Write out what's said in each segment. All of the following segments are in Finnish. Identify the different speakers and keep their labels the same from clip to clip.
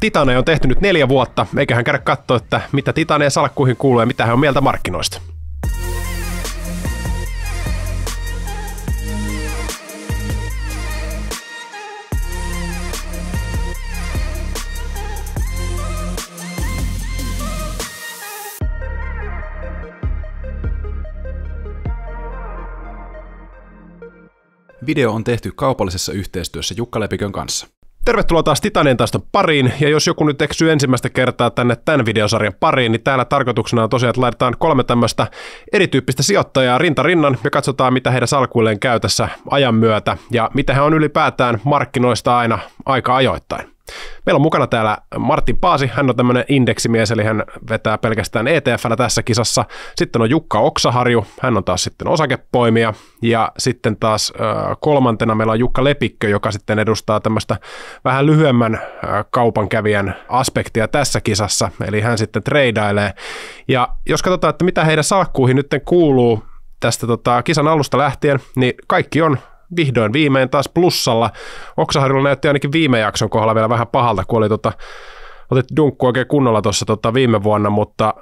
Speaker 1: Titane on tehty nyt 4 vuotta, eiköhän käydä katsoa, että mitä Titaneen salkkuihin kuuluu ja mitä he on mieltä markkinoista.
Speaker 2: Video on tehty kaupallisessa yhteistyössä Jukka Lepikön kanssa.
Speaker 1: Tervetuloa taas Titanien taiston pariin, ja jos joku nyt eksyy ensimmäistä kertaa tänne tämän videosarjan pariin, niin täällä tarkoituksena on tosiaan, että laitetaan 3 tämmöistä erityyppistä sijoittajaa rinta rinnan, ja katsotaan, mitä heidän salkuilleen käy tässä ajan myötä, ja mitä he on ylipäätään markkinoista aina aika ajoittain. Meillä on mukana täällä Martin Paasi, hän on tämmöinen indeksimies, eli hän vetää pelkästään ETF:llä tässä kisassa. Sitten on Jukka Oksaharju, hän on taas sitten osakepoimija. Ja sitten taas kolmantena meillä on Jukka Lepikkö, joka sitten edustaa tämmöistä vähän lyhyemmän kaupankävijän aspektia tässä kisassa, eli hän sitten treidailee. Ja jos katsotaan, että mitä heidän salkkuihin nyt kuuluu tästä kisan alusta lähtien, niin kaikki on vihdoin viimein taas plussalla. Oksaharjulla näytti ainakin viime jakson kohdalla vielä vähän pahalta, kun oli otit dunkku oikein kunnolla tuossa viime vuonna, mutta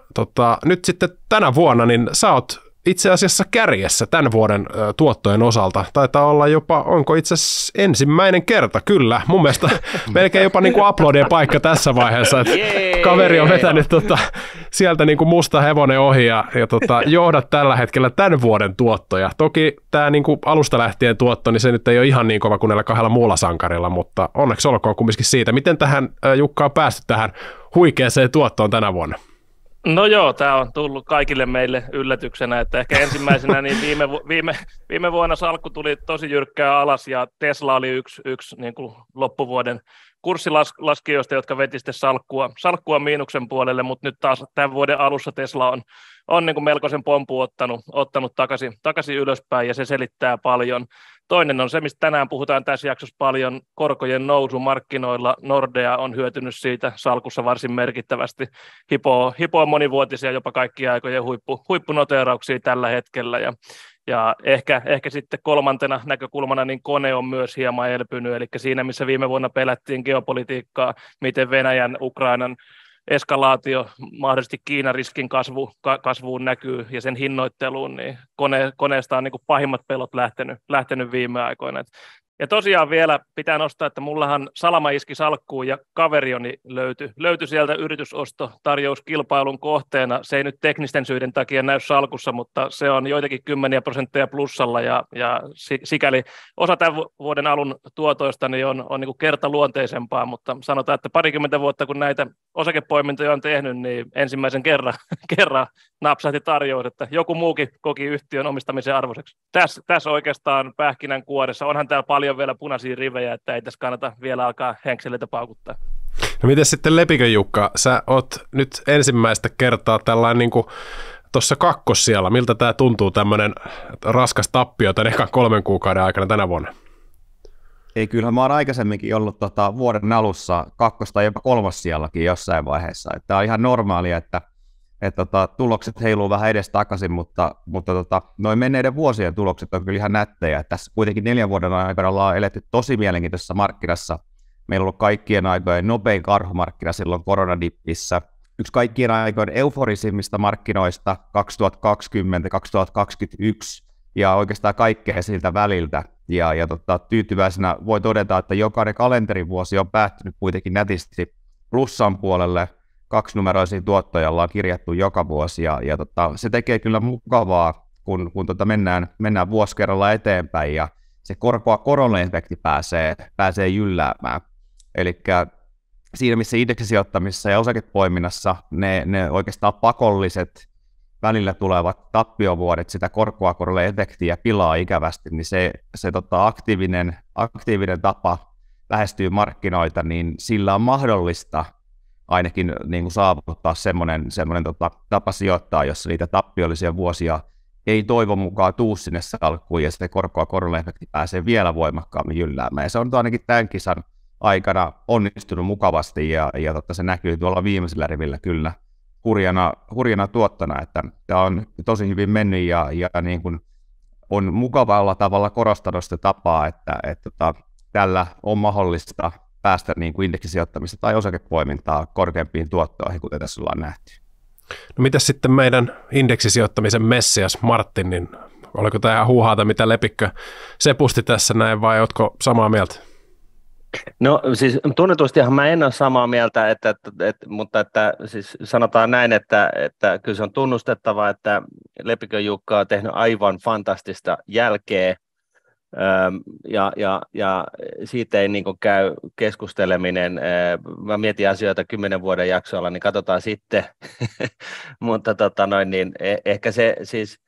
Speaker 1: nyt sitten tänä vuonna, niin sä oot itse asiassa kärjessä tämän vuoden tuottojen osalta. Taitaa olla jopa, onko itse asiassa ensimmäinen kerta, kyllä. Mun mielestä melkein jopa niin kuin aplodien paikka tässä vaiheessa, että kaveri on vetänyt sieltä niin kuin musta hevonen ohi ja johdat tällä hetkellä tämän vuoden tuottoja. Toki tämä niin kuin alusta lähtien tuotto, niin se nyt ei ole ihan niin kova kuin näillä 2 muulla sankarilla, mutta onneksi olkoon kumminkin siitä. Miten tähän Jukka on päästy tähän huikeaseen tuottoon tänä vuonna?
Speaker 3: No joo, tämä on tullut kaikille meille yllätyksenä, että ehkä ensimmäisenä niin viime vuonna salkku tuli tosi jyrkkää alas ja Tesla oli yksi niin kuin loppuvuoden kurssilaskijoista, jotka veti sitten salkkua miinuksen puolelle, mutta nyt taas tämän vuoden alussa Tesla on niin kuin melkoisen pompu ottanut takaisin ylöspäin ja se selittää paljon. Toinen on se, mistä tänään puhutaan tässä jaksossa paljon, korkojen nousu markkinoilla. Nordea on hyötynyt siitä salkussa varsin merkittävästi. Hipoo monivuotisia, jopa kaikkien aikojen huippunoteerauksia tällä hetkellä. Ja ehkä sitten kolmantena näkökulmana niin Kone on myös hieman elpynyt, eli siinä missä viime vuonna pelättiin geopolitiikkaa, miten Venäjän, Ukrainan eskalaatio, mahdollisesti Kiinan riskin kasvuun näkyy ja sen hinnoitteluun, niin koneesta on niin kuin pahimmat pelot lähtenyt viime aikoina. Ja tosiaan vielä pitää nostaa, että mullahan salama iski salkkuun ja kaverioni löytyi sieltä yritysostotarjouskilpailun kohteena. Se ei nyt teknisten syiden takia näy salkussa, mutta se on joitakin 10% plussalla ja sikäli osa tämän vuoden alun tuotoista niin on niin kuin kertaluonteisempaa, mutta sanotaan, että 20 vuotta kun näitä osakepoimintoja on tehnyt, niin ensimmäisen kerran napsahti tarjous, että joku muukin koki yhtiön omistamisen arvoiseksi. Tässä oikeastaan pähkinänkuoressa onhan täällä paljon vielä punaisia rivejä, että ei tässä kannata vielä alkaa henkseleitä paukuttaa.
Speaker 1: No miten sitten Lepikön Jukka, sä oot nyt ensimmäistä kertaa tällainen niin kuin tuossa kakkossijalla. Miltä tämä tuntuu tämmöinen raskas tappio tämän ekan 3 kuukauden aikana tänä vuonna?
Speaker 4: Ei, kyllähän mä oon aikaisemminkin ollut vuoden alussa 2. tai jopa 3. sijallakin jossain vaiheessa. Tämä on ihan normaalia, että tulokset heiluu vähän edes takaisin, mutta noin menneiden vuosien tulokset on kyllä ihan nättejä. Tässä kuitenkin 4 vuoden aikana ollaan eletty tosi mielenkiintoisessa markkinassa. Meillä on ollut kaikkien aikojen nopein karhumarkkina silloin koronadippissä. Yksi kaikkien aikojen euforisimmista markkinoista 2020-2021 ja oikeastaan kaikkea siltä väliltä. Ja tyytyväisenä voi todeta, että jokainen kalenterivuosi on päättynyt kuitenkin nätisti plussan puolelle. 2-numeroisia tuottoja ollaan kirjattu joka vuosi ja se tekee kyllä mukavaa, kun mennään vuosi kerralla eteenpäin ja se korkoa korolle efekti pääsee jylläämään. Eli siinä missä indeksisijoittamisessa ja osakepoiminnassa ne oikeastaan pakolliset välillä tulevat tappiovuodet sitä korkoa korolle efektiä pilaa ikävästi, niin se aktiivinen tapa lähestyy markkinoita, niin sillä on mahdollista ainakin niin kuin saavuttaa semmoinen tapa sijoittaa, jossa niitä tappiollisia vuosia ei toivon mukaan tuu sinne salkkuun ja sitten korkoa korolle efekti pääsee vielä voimakkaammin jylläämään. Ja se on ainakin tämän kisan aikana onnistunut mukavasti ja se näkyy tuolla viimeisellä rivillä kyllä hurjana tuottona, että tämä on tosi hyvin mennyt ja niin kuin on mukavalla tavalla korostanut sitä tapaa, että tällä on mahdollista päästä niin kuin indeksisijoittamista tai osakepoimintaa korkeampiin tuottoihin, kuten tässä ollaan nähty.
Speaker 1: No mitäs sitten meidän indeksisijoittamisen messias Martin, niin oliko tämä ihan huuhaata, mitä Lepikkö sepusti tässä näin, vai ootko samaa mieltä?
Speaker 5: No siis tunnetustihan mä en ole samaa mieltä, mutta siis sanotaan näin, että kyllä se on tunnustettava, että Lepikön Jukka on tehnyt aivan fantastista jälkeä, ja siitä ei niin kuin käy keskusteleminen. Mä mietin asioita 10 vuoden jaksoilla, niin katsotaan sitten, mutta niin ehkä se siis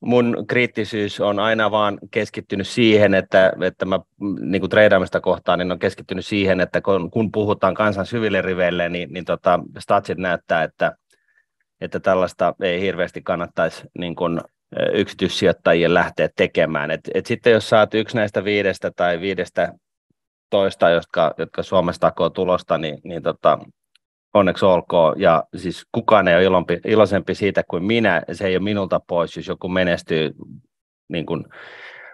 Speaker 5: mun kriittisyys on aina vaan keskittynyt siihen, että mä niin kuin treidaamista kohtaan, niin on keskittynyt siihen, että kun puhutaan kansan syville riveille, niin statsit näyttää, että tällaista ei hirveästi kannattaisi niin kuin yksityissijoittajien lähteä tekemään. Et sitten jos saat yksi näistä 5 tai 15, jotka Suomessa takoo tulosta, niin onneksi olkoon, ja siis kukaan ei ole iloisempi siitä kuin minä, se ei ole minulta pois, jos joku menestyy niin kuin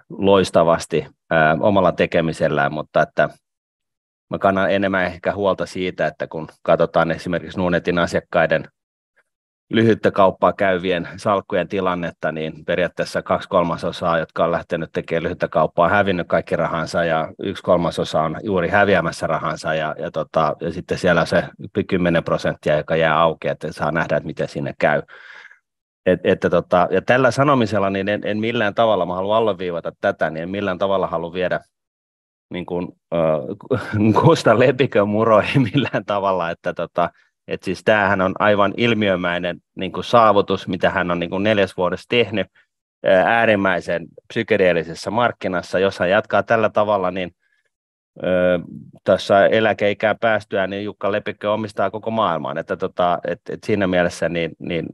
Speaker 5: loistavasti omalla tekemisellään, mutta että mä kannan enemmän ehkä huolta siitä, että kun katsotaan esimerkiksi Nordnetin asiakkaiden lyhyttä kauppaa käyvien salkkujen tilannetta, niin periaatteessa 2/3, jotka on lähtenyt tekemään lyhyttä kauppaa, on hävinnyt kaikki rahansa, ja 1/3 on juuri häviämässä rahansa, ja sitten siellä on se 10%, joka jää auki, että saa nähdä, että miten siinä käy. Ja tällä sanomisella niin en millään tavalla, mä haluan alleviivata tätä, niin en millään tavalla halua viedä niin kuin Kustaa Lepikön muroihin millään tavalla, että siis tämähän on aivan ilmiömäinen niin kuin saavutus, mitä hän on niin kuin 4 vuodessa tehnyt äärimmäisen psykedeellisessä markkinassa. Jos hän jatkaa tällä tavalla, niin tässä eläkeikään päästyään, niin Jukka Lepikö omistaa koko maailman. Että siinä mielessä niin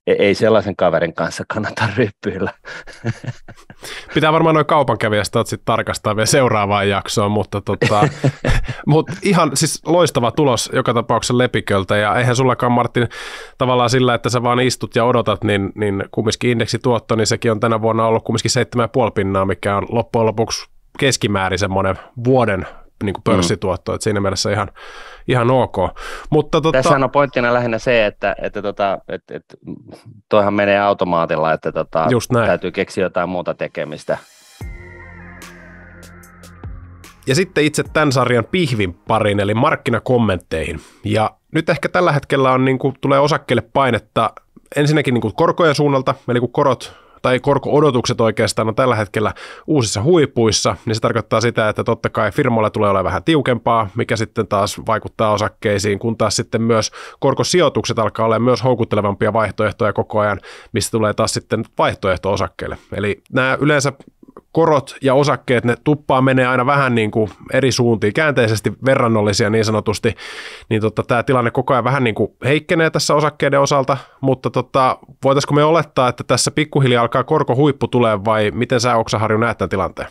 Speaker 5: ei sellaisen kaverin kanssa kannata ryppyillä.
Speaker 1: Pitää varmaan noin kaupankävijästatsit tarkastaa vielä seuraavaan jaksoon, mutta ihan siis loistava tulos joka tapauksessa Lepiköltä, ja eihän sullakaan, Martin, tavallaan sillä, että sä vaan istut ja odotat, niin kumminkin indeksituotto, niin sekin on tänä vuonna ollut kumminkin 7,5%, mikä on loppujen lopuksi keskimäärin semmoinen vuoden niin kuin pörssituotto, että siinä mielessä ihan ok. Mutta
Speaker 5: tässä on pointtina lähinnä se, että toihan menee automaatilla, että täytyy keksiä jotain muuta tekemistä.
Speaker 1: Ja sitten itse tämän sarjan pihvin pariin, eli markkinakommentteihin. Ja nyt ehkä tällä hetkellä on, niin kuin, tulee osakkeille painetta ensinnäkin niin kuin korkojen suunnalta, eli kun korko-odotukset oikeastaan on tällä hetkellä uusissa huipuissa, niin se tarkoittaa sitä, että totta kai firmoilla tulee olemaan vähän tiukempaa, mikä sitten taas vaikuttaa osakkeisiin, kun taas sitten myös korkosijoitukset alkaa olla myös houkuttelevampia vaihtoehtoja koko ajan, mistä tulee taas sitten vaihtoehto osakkeille. Eli nämä yleensä korot ja osakkeet, ne tuppaa menee aina vähän niin kuin eri suuntiin, käänteisesti verrannollisia niin sanotusti, niin tämä tilanne koko ajan vähän niin kuin heikkenee tässä osakkeiden osalta, mutta voitaisiko me olettaa, että tässä pikkuhiljaa alkaa korkohuippu tulee, vai miten sä, Oksaharju, näet tämän tilanteen?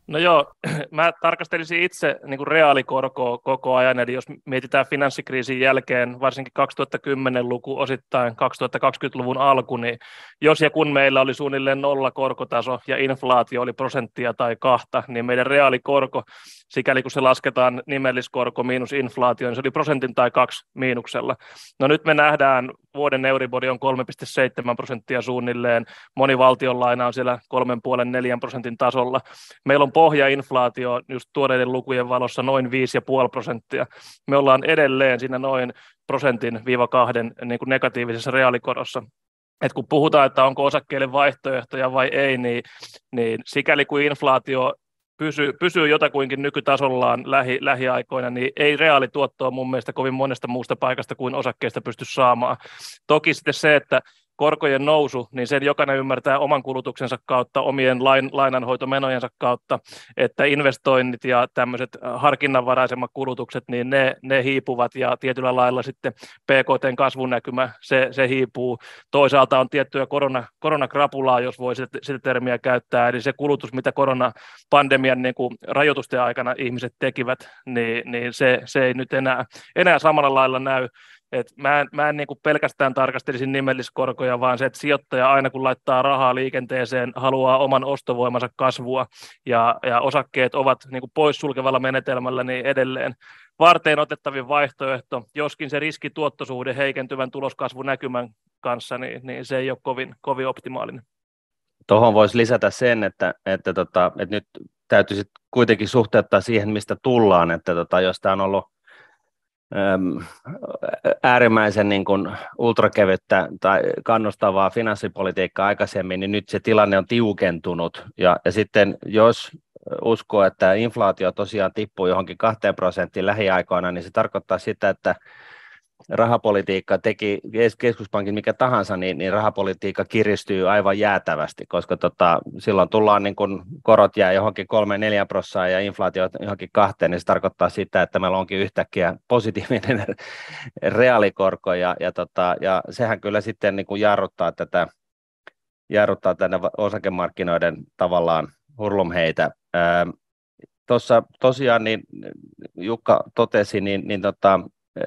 Speaker 3: No joo, mä tarkastelisin itse niin kuin reaalikorkoa koko ajan, eli jos mietitään finanssikriisin jälkeen, varsinkin 2010-luku, osittain 2020-luvun alku, niin jos ja kun meillä oli suunnilleen 0 korkotaso ja inflaatio oli 1% tai 2, niin meidän reaalikorko, sikäli kun se lasketaan nimelliskorko miinus inflaatio, niin se oli 1% tai 2 miinuksella. No nyt me nähdään, vuoden Euribori on 3,7% suunnilleen, moni valtionlaina on siellä 3,5–4% tasolla. Meillä on pohjainflaatio just tuoreiden lukujen valossa noin 5,5%. Me ollaan edelleen siinä noin 1%–2% niin kuin negatiivisessa reaalikorossa. Et kun puhutaan, että onko osakkeille vaihtoehtoja vai ei, niin sikäli kuin inflaatio pysyy jotakuinkin nykytasollaan lähiaikoina, niin ei reaalituottoa mun mielestä kovin monesta muusta paikasta kuin osakkeista pysty saamaan. Toki sitten se, että korkojen nousu, niin sen jokainen ymmärtää oman kulutuksensa kautta, omien lainanhoitomenojensa kautta, että investoinnit ja tämmöiset harkinnanvaraisemmat kulutukset, niin ne hiipuvat, ja tietyllä lailla sitten PKT:n kasvunäkymä, se hiipuu. Toisaalta on tiettyä koronakrapulaa, jos voi sitä termiä käyttää, eli se kulutus, mitä koronapandemian niin kuin rajoitusten aikana ihmiset tekivät, niin se ei nyt enää samalla lailla näy. Mä en niin kuin pelkästään tarkastelisi nimelliskorkoja, vaan se, että sijoittaja aina kun laittaa rahaa liikenteeseen, haluaa oman ostovoimansa kasvua, ja osakkeet ovat niin kuin poissulkevalla menetelmällä niin edelleen varteen otettavin vaihtoehto, joskin se riskituottosuhde heikentyvän tuloskasvunäkymän kanssa, niin se ei ole kovin optimaalinen.
Speaker 5: Tuohon voisi lisätä sen, että nyt täytyisi kuitenkin suhteuttaa siihen, mistä tullaan, että jos tämä on ollut äärimmäisen niin kuin ultrakevyttä tai kannustavaa finanssipolitiikkaa aikaisemmin, niin nyt se tilanne on tiukentunut, ja sitten jos uskoo, että inflaatio tosiaan tippuu johonkin 2% lähiaikoina, niin se tarkoittaa sitä, että rahapolitiikka teki keskuspankin mikä tahansa, niin rahapolitiikka kiristyy aivan jäätävästi, koska silloin tullaan niin kun korot jää johonkin 3-4% ja inflaatio johonkin 2%, niin se tarkoittaa sitä, että meillä onkin yhtäkkiä positiivinen reaalikorko, ja sehän kyllä sitten niin kun jarruttaa tänne osakemarkkinoiden tavallaan hurlumheitä. Tuossa tosiaan niin Jukka totesi,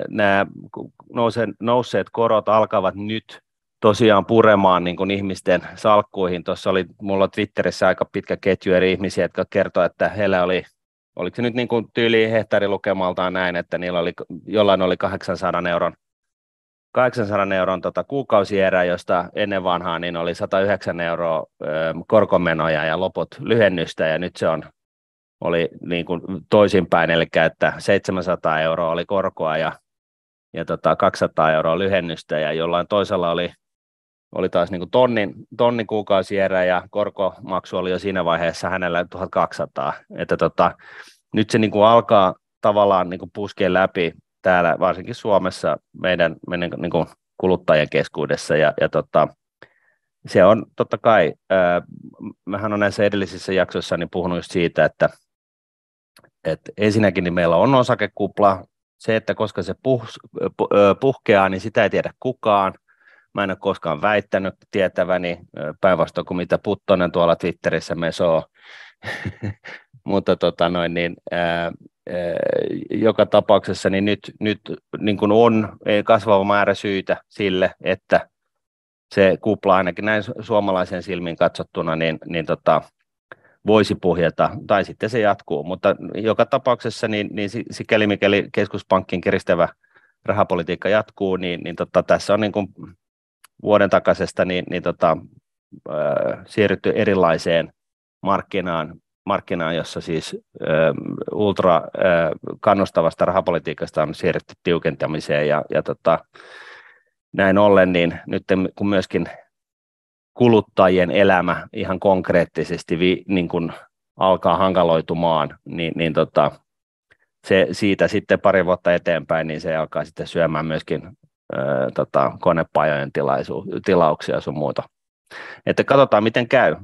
Speaker 5: nämä nousseet korot alkavat nyt tosiaan puremaan niin kuin ihmisten salkkuihin. Tuossa oli mulla Twitterissä aika pitkä ketju eri ihmisiä, jotka kertoi, että heillä oliko se nyt niin kuin tyyli hehtaarilukemaltaan näin, että jollain oli 800 euron kuukausierä, josta ennen vanhaa niin oli 109 € korkomenoja ja loput lyhennystä, ja nyt se oli niin kuin toisinpäin, eli että 700 € oli korkoa ja 200 € lyhennystä, ja jollain toisella oli taas niin kuin tonnin kuukausierä, ja korkomaksu oli jo siinä vaiheessa hänellä 1200. Että nyt se niin kuin alkaa tavallaan niin kuin puskea läpi täällä, varsinkin Suomessa, meidän niin kuin kuluttajien keskuudessa, ja se on totta kai, mähän olen näissä edellisissä jaksoissa niin puhunut just siitä, että ensinnäkin niin meillä on osakekupla, se, että koska se puhkeaa, niin sitä ei tiedä kukaan. Mä en ole koskaan väittänyt tietäväni, päinvastoin kuin mitä Puttonen tuolla Twitterissä mesoo. Mutta joka tapauksessa niin nyt niin kuin on kasvava määrä syitä sille, että se kupla ainakin näin suomalaisen silmin katsottuna niin voisi puhjeta, tai sitten se jatkuu, mutta joka tapauksessa niin sikäli mikäli keskuspankin kiristävä rahapolitiikka jatkuu, niin tässä on niin kuin vuoden takaisesta siirrytty erilaiseen markkinaan, jossa siis ultra kannustavasta rahapolitiikasta on siirrytty tiukentamiseen, ja näin ollen niin nyt kun myöskin kuluttajien elämä ihan konkreettisesti niin kuin alkaa hankaloitumaan, niin se siitä sitten pari vuotta eteenpäin, niin se alkaa sitten syömään myöskin konepajojen tilauksia ja sun muuta. Että katsotaan miten käy.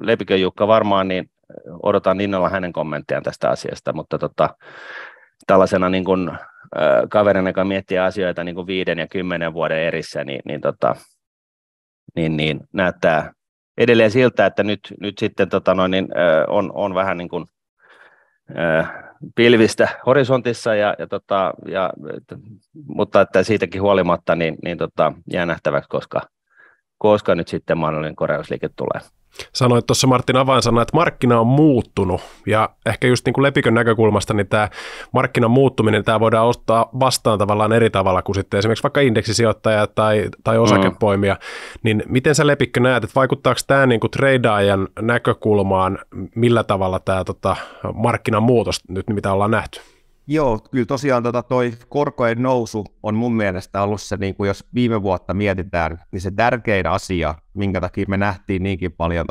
Speaker 5: Lepikö Jukka varmaan, niin odotan innolla hänen kommenttiaan tästä asiasta, mutta tällaisena niin kuin kaverina, joka miettii asioita niin kuin 5 ja 10 vuoden erissä, niin näyttää edelleen siltä, että nyt sitten on vähän niin kuin pilvistä horisontissa, mutta että siitäkin huolimatta niin jää nähtäväksi, koska nyt sitten mahdollinen korjausliike tulee.
Speaker 1: Sanoit tuossa Martin avainsana, että markkina on muuttunut, ja ehkä just niin kuin Lepikön näkökulmasta, niin tämä markkinan muuttuminen, tämä voidaan ottaa vastaan tavallaan eri tavalla kuin sitten esimerkiksi vaikka indeksisijoittaja tai osakepoimija, niin miten sä Lepikkö näet, että vaikuttaako tämä niin kuin treidaajan näkökulmaan, millä tavalla tämä markkinan muutos nyt, mitä ollaan nähty?
Speaker 4: Joo, kyllä tosiaan toi korkojen nousu on mun mielestä ollut se, niin kuin jos viime vuotta mietitään, niin se tärkein asia, minkä takia me nähtiin niinkin paljon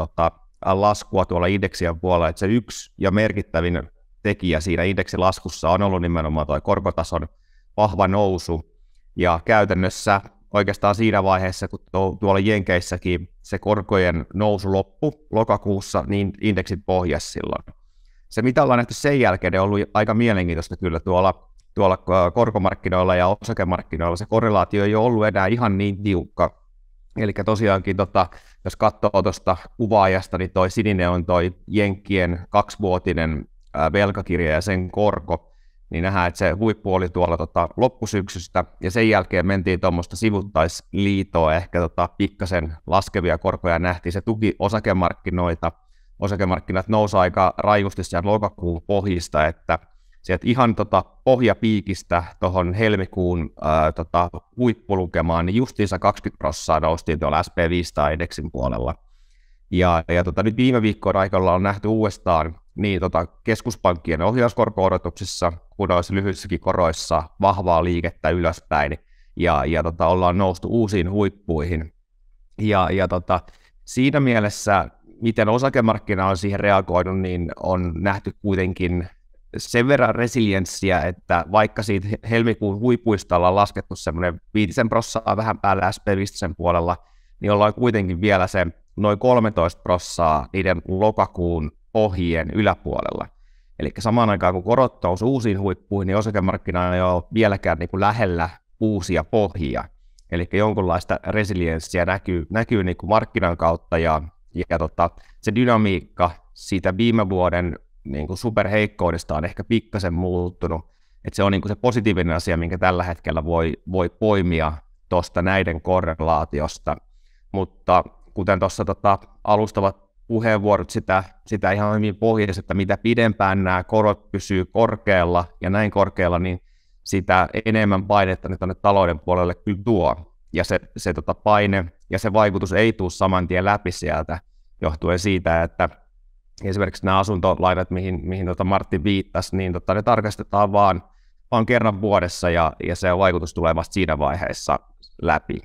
Speaker 4: laskua tuolla indeksien puolella, että se yksi ja merkittävin tekijä siinä indeksilaskussa on ollut nimenomaan tuo korkotason vahva nousu, ja käytännössä oikeastaan siinä vaiheessa, kun tuolla Jenkeissäkin se korkojen nousu loppui lokakuussa, niin indeksit pohjasi silloin. Se, mitä ollaan nähty sen jälkeen, on ollut aika mielenkiintoista kyllä tuolla korkomarkkinoilla ja osakemarkkinoilla. Se korrelaatio ei ole ollut enää ihan niin tiukka. Eli tosiaankin, jos katsoo tuosta kuvaajasta, niin toi sininen on toi Jenkkien 2-vuotinen velkakirja ja sen korko. niin nähdään, että se huippu oli tuolla loppusyksystä, ja sen jälkeen mentiin tuommoista sivuttaisliitoa, ehkä pikkasen laskevia korkoja nähtiin, se tuki osakemarkkinoita, osakemarkkinat nousi aika rajusti sieltä lokakuun pohjista, että sieltä ihan pohjapiikistä tuohon helmikuun huippulukemaan, niin justiinsa 20% noustiin tuolla SP500-indeksin puolella. Ja nyt viime viikkojen aikana on nähty uudestaan niin keskuspankkien ohjauskorko-odotuksissa, kun olisi lyhyissäkin koroissa vahvaa liikettä ylöspäin, ja ollaan noustu uusiin huippuihin. Ja siinä mielessä, miten osakemarkkina on siihen reagoinut, niin on nähty kuitenkin sen verran resilienssiä, että vaikka siitä helmikuun huipuista ollaan laskettu semmoinen 5% vähän päällä SP500 puolella, niin ollaan kuitenkin vielä se noin 13% niiden lokakuun pohjien yläpuolella. Eli samaan aikaan, kun korot nousi uusiin huippuihin, niin osakemarkkina ei ole vieläkään niin kuin lähellä uusia pohjia. Eli jonkunlaista resilienssiä näkyy niin kuin markkinan kautta, ja se dynamiikka siitä viime vuoden niin kuin superheikkoudesta on ehkä pikkasen muuttunut. Että se on niin kuin se positiivinen asia, minkä tällä hetkellä voi poimia tuosta näiden korrelaatiosta. Mutta kuten tuossa alustavat puheenvuorot sitä ihan hyvin pohjasi, että mitä pidempään nämä korot pysyy korkealla ja näin korkealla, niin sitä enemmän painetta ne tuonne talouden puolelle kyllä tuo. Ja se paine ja se vaikutus ei tule saman tien läpi sieltä, johtuen siitä, että esimerkiksi nämä asuntolainat, mihin Martti viittasi, niin ne tarkastetaan vaan kerran vuodessa, ja se vaikutus tulee vasta siinä vaiheessa läpi.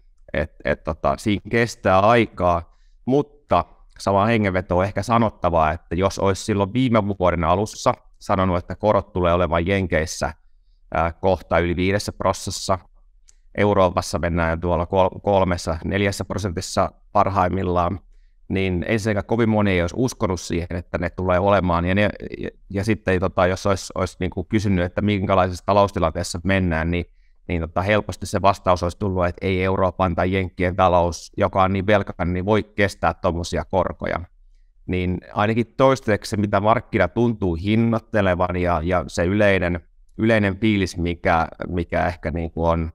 Speaker 4: Siinä kestää aikaa, mutta sama hengenveto on ehkä sanottavaa, että jos olisi silloin viime vuoden alussa sanonut, että korot tulee olemaan Jenkeissä kohta yli 5%, Euroopassa mennään tuolla 3-4% parhaimmillaan, niin ensinnäkään kovin moni ei olisi uskonut siihen, että ne tulee olemaan, ja sitten jos olisi niin kuin kysynyt, että minkälaisessa taloustilanteessa mennään, niin helposti se vastaus olisi tullut, että ei Euroopan tai Jenkkien talous, joka on niin velkainen, niin voi kestää tuommoisia korkoja. Niin ainakin toistaiseksi se, mitä markkina tuntuu hinnoittelevan, ja se yleinen fiilis, mikä ehkä niin kuin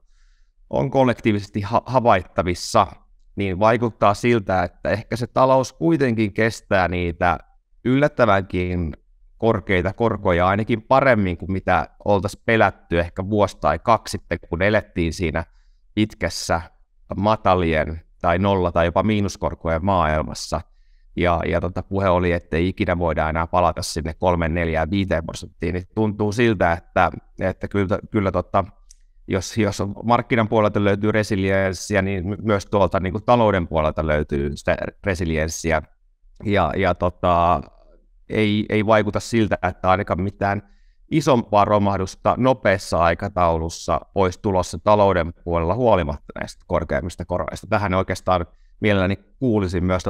Speaker 4: on kollektiivisesti havaittavissa, niin vaikuttaa siltä, että ehkä se talous kuitenkin kestää niitä yllättävänkin korkeita korkoja ainakin paremmin kuin mitä oltaisiin pelätty ehkä vuosi tai kaksi sitten, kun elettiin siinä pitkässä matalien tai nolla tai jopa miinuskorkojen maailmassa. Ja puhe oli, että ei ikinä voida enää palata sinne 3, 4, 5%, niin tuntuu siltä, että kyllä jos markkinan puolelta löytyy resilienssiä, niin myös tuolta niin kuin talouden puolelta löytyy sitä resilienssiä, ja ei vaikuta siltä, että ainakaan mitään isompaa romahdusta nopeassa aikataulussa olisi tulossa talouden puolella huolimatta näistä korkeimmista koroista. Tähän oikeastaan mielelläni kuulisin myös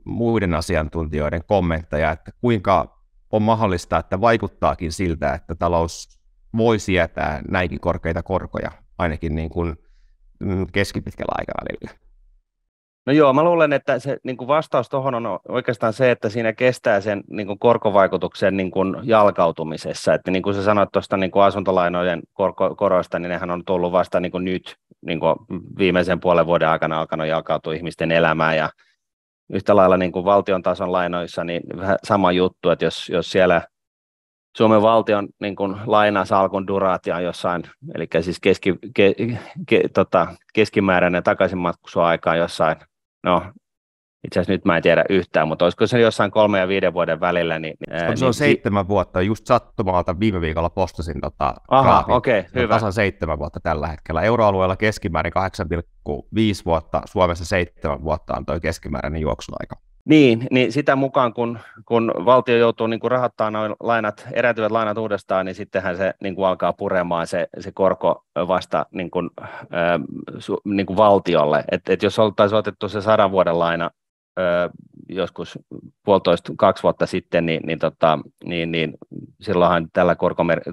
Speaker 4: muiden asiantuntijoiden kommentteja, että kuinka on mahdollista, että vaikuttaakin siltä, että talous voi sietää näinkin korkeita korkoja, ainakin niin kuin keskipitkällä aikavälillä.
Speaker 5: No joo, mä luulen, että se niin kuin vastaus tuohon on oikeastaan se, että siinä kestää sen niin kuin korkovaikutuksen niin kuin jalkautumisessa. Että niin kuin sä sanoit tuosta niin kuin asuntolainojen koroista, niin nehän on tullut vasta niin kuin nyt niin kuin viimeisen puolen vuoden aikana alkanut jalkautua ihmisten elämään, ja yhtä lailla niin kuin valtion tason lainoissa, niin vähän sama juttu, että jos siellä Suomen valtion niin kuin lainasalkun duraatio on jossain, eli siis keskimääräinen takaisinmaksuaika on jossain, no itse asiassa nyt mä en tiedä yhtään, mutta olisiko se jossain 3 ja 5 vuoden välillä.
Speaker 4: Se on 7 vuotta, just sattumalta viime viikolla postasin
Speaker 5: graafin. Okei, hyvä.
Speaker 4: Tasan 7 vuotta tällä hetkellä. Euroalueella keskimäärin 8,5 vuotta, Suomessa 7 vuotta on tuo keskimääräinen juoksuaika.
Speaker 5: Niin sitä mukaan, kun valtio joutuu niin kuin rahoittamaan erääntyvät lainat uudestaan, niin sittenhän se niin kuin alkaa puremaan se korko vasta niin kuin valtiolle. Et jos oltaisiin otettu se 100 vuoden laina joskus 1,5–2 vuotta sitten, niin silloinhan tällä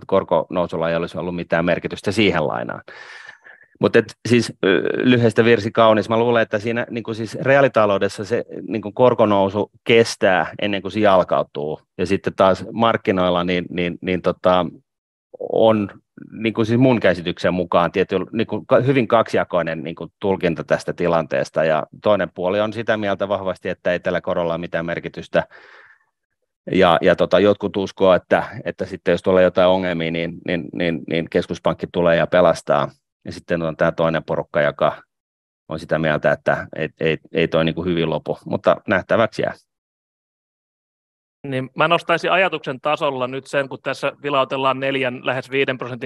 Speaker 5: korkonousulla ei olisi ollut mitään merkitystä siihen lainaan. Mutta siis lyhyestä virsi kaunis. Mä luulen, että siinä niin kuin siis reaalitaloudessa se niin kuin korkonousu kestää ennen kuin se jalkautuu. Ja sitten taas markkinoilla niin on niin kuin siis mun käsityksen mukaan niin kuin hyvin kaksijakoinen niin kuin tulkinta tästä tilanteesta, ja toinen puoli on sitä mieltä vahvasti, että ei tällä korolla ole mitään merkitystä, ja jotkut uskoo, että sitten jos tulee jotain ongelmia, niin keskuspankki tulee ja pelastaa, ja sitten on tämä toinen porukka, joka on sitä mieltä, että ei toi niin kuin hyvin lopu, mutta nähtäväksi jää.
Speaker 3: Niin mä nostaisin ajatuksen tasolla nyt sen, kun tässä vilautellaan 4, lähes 5%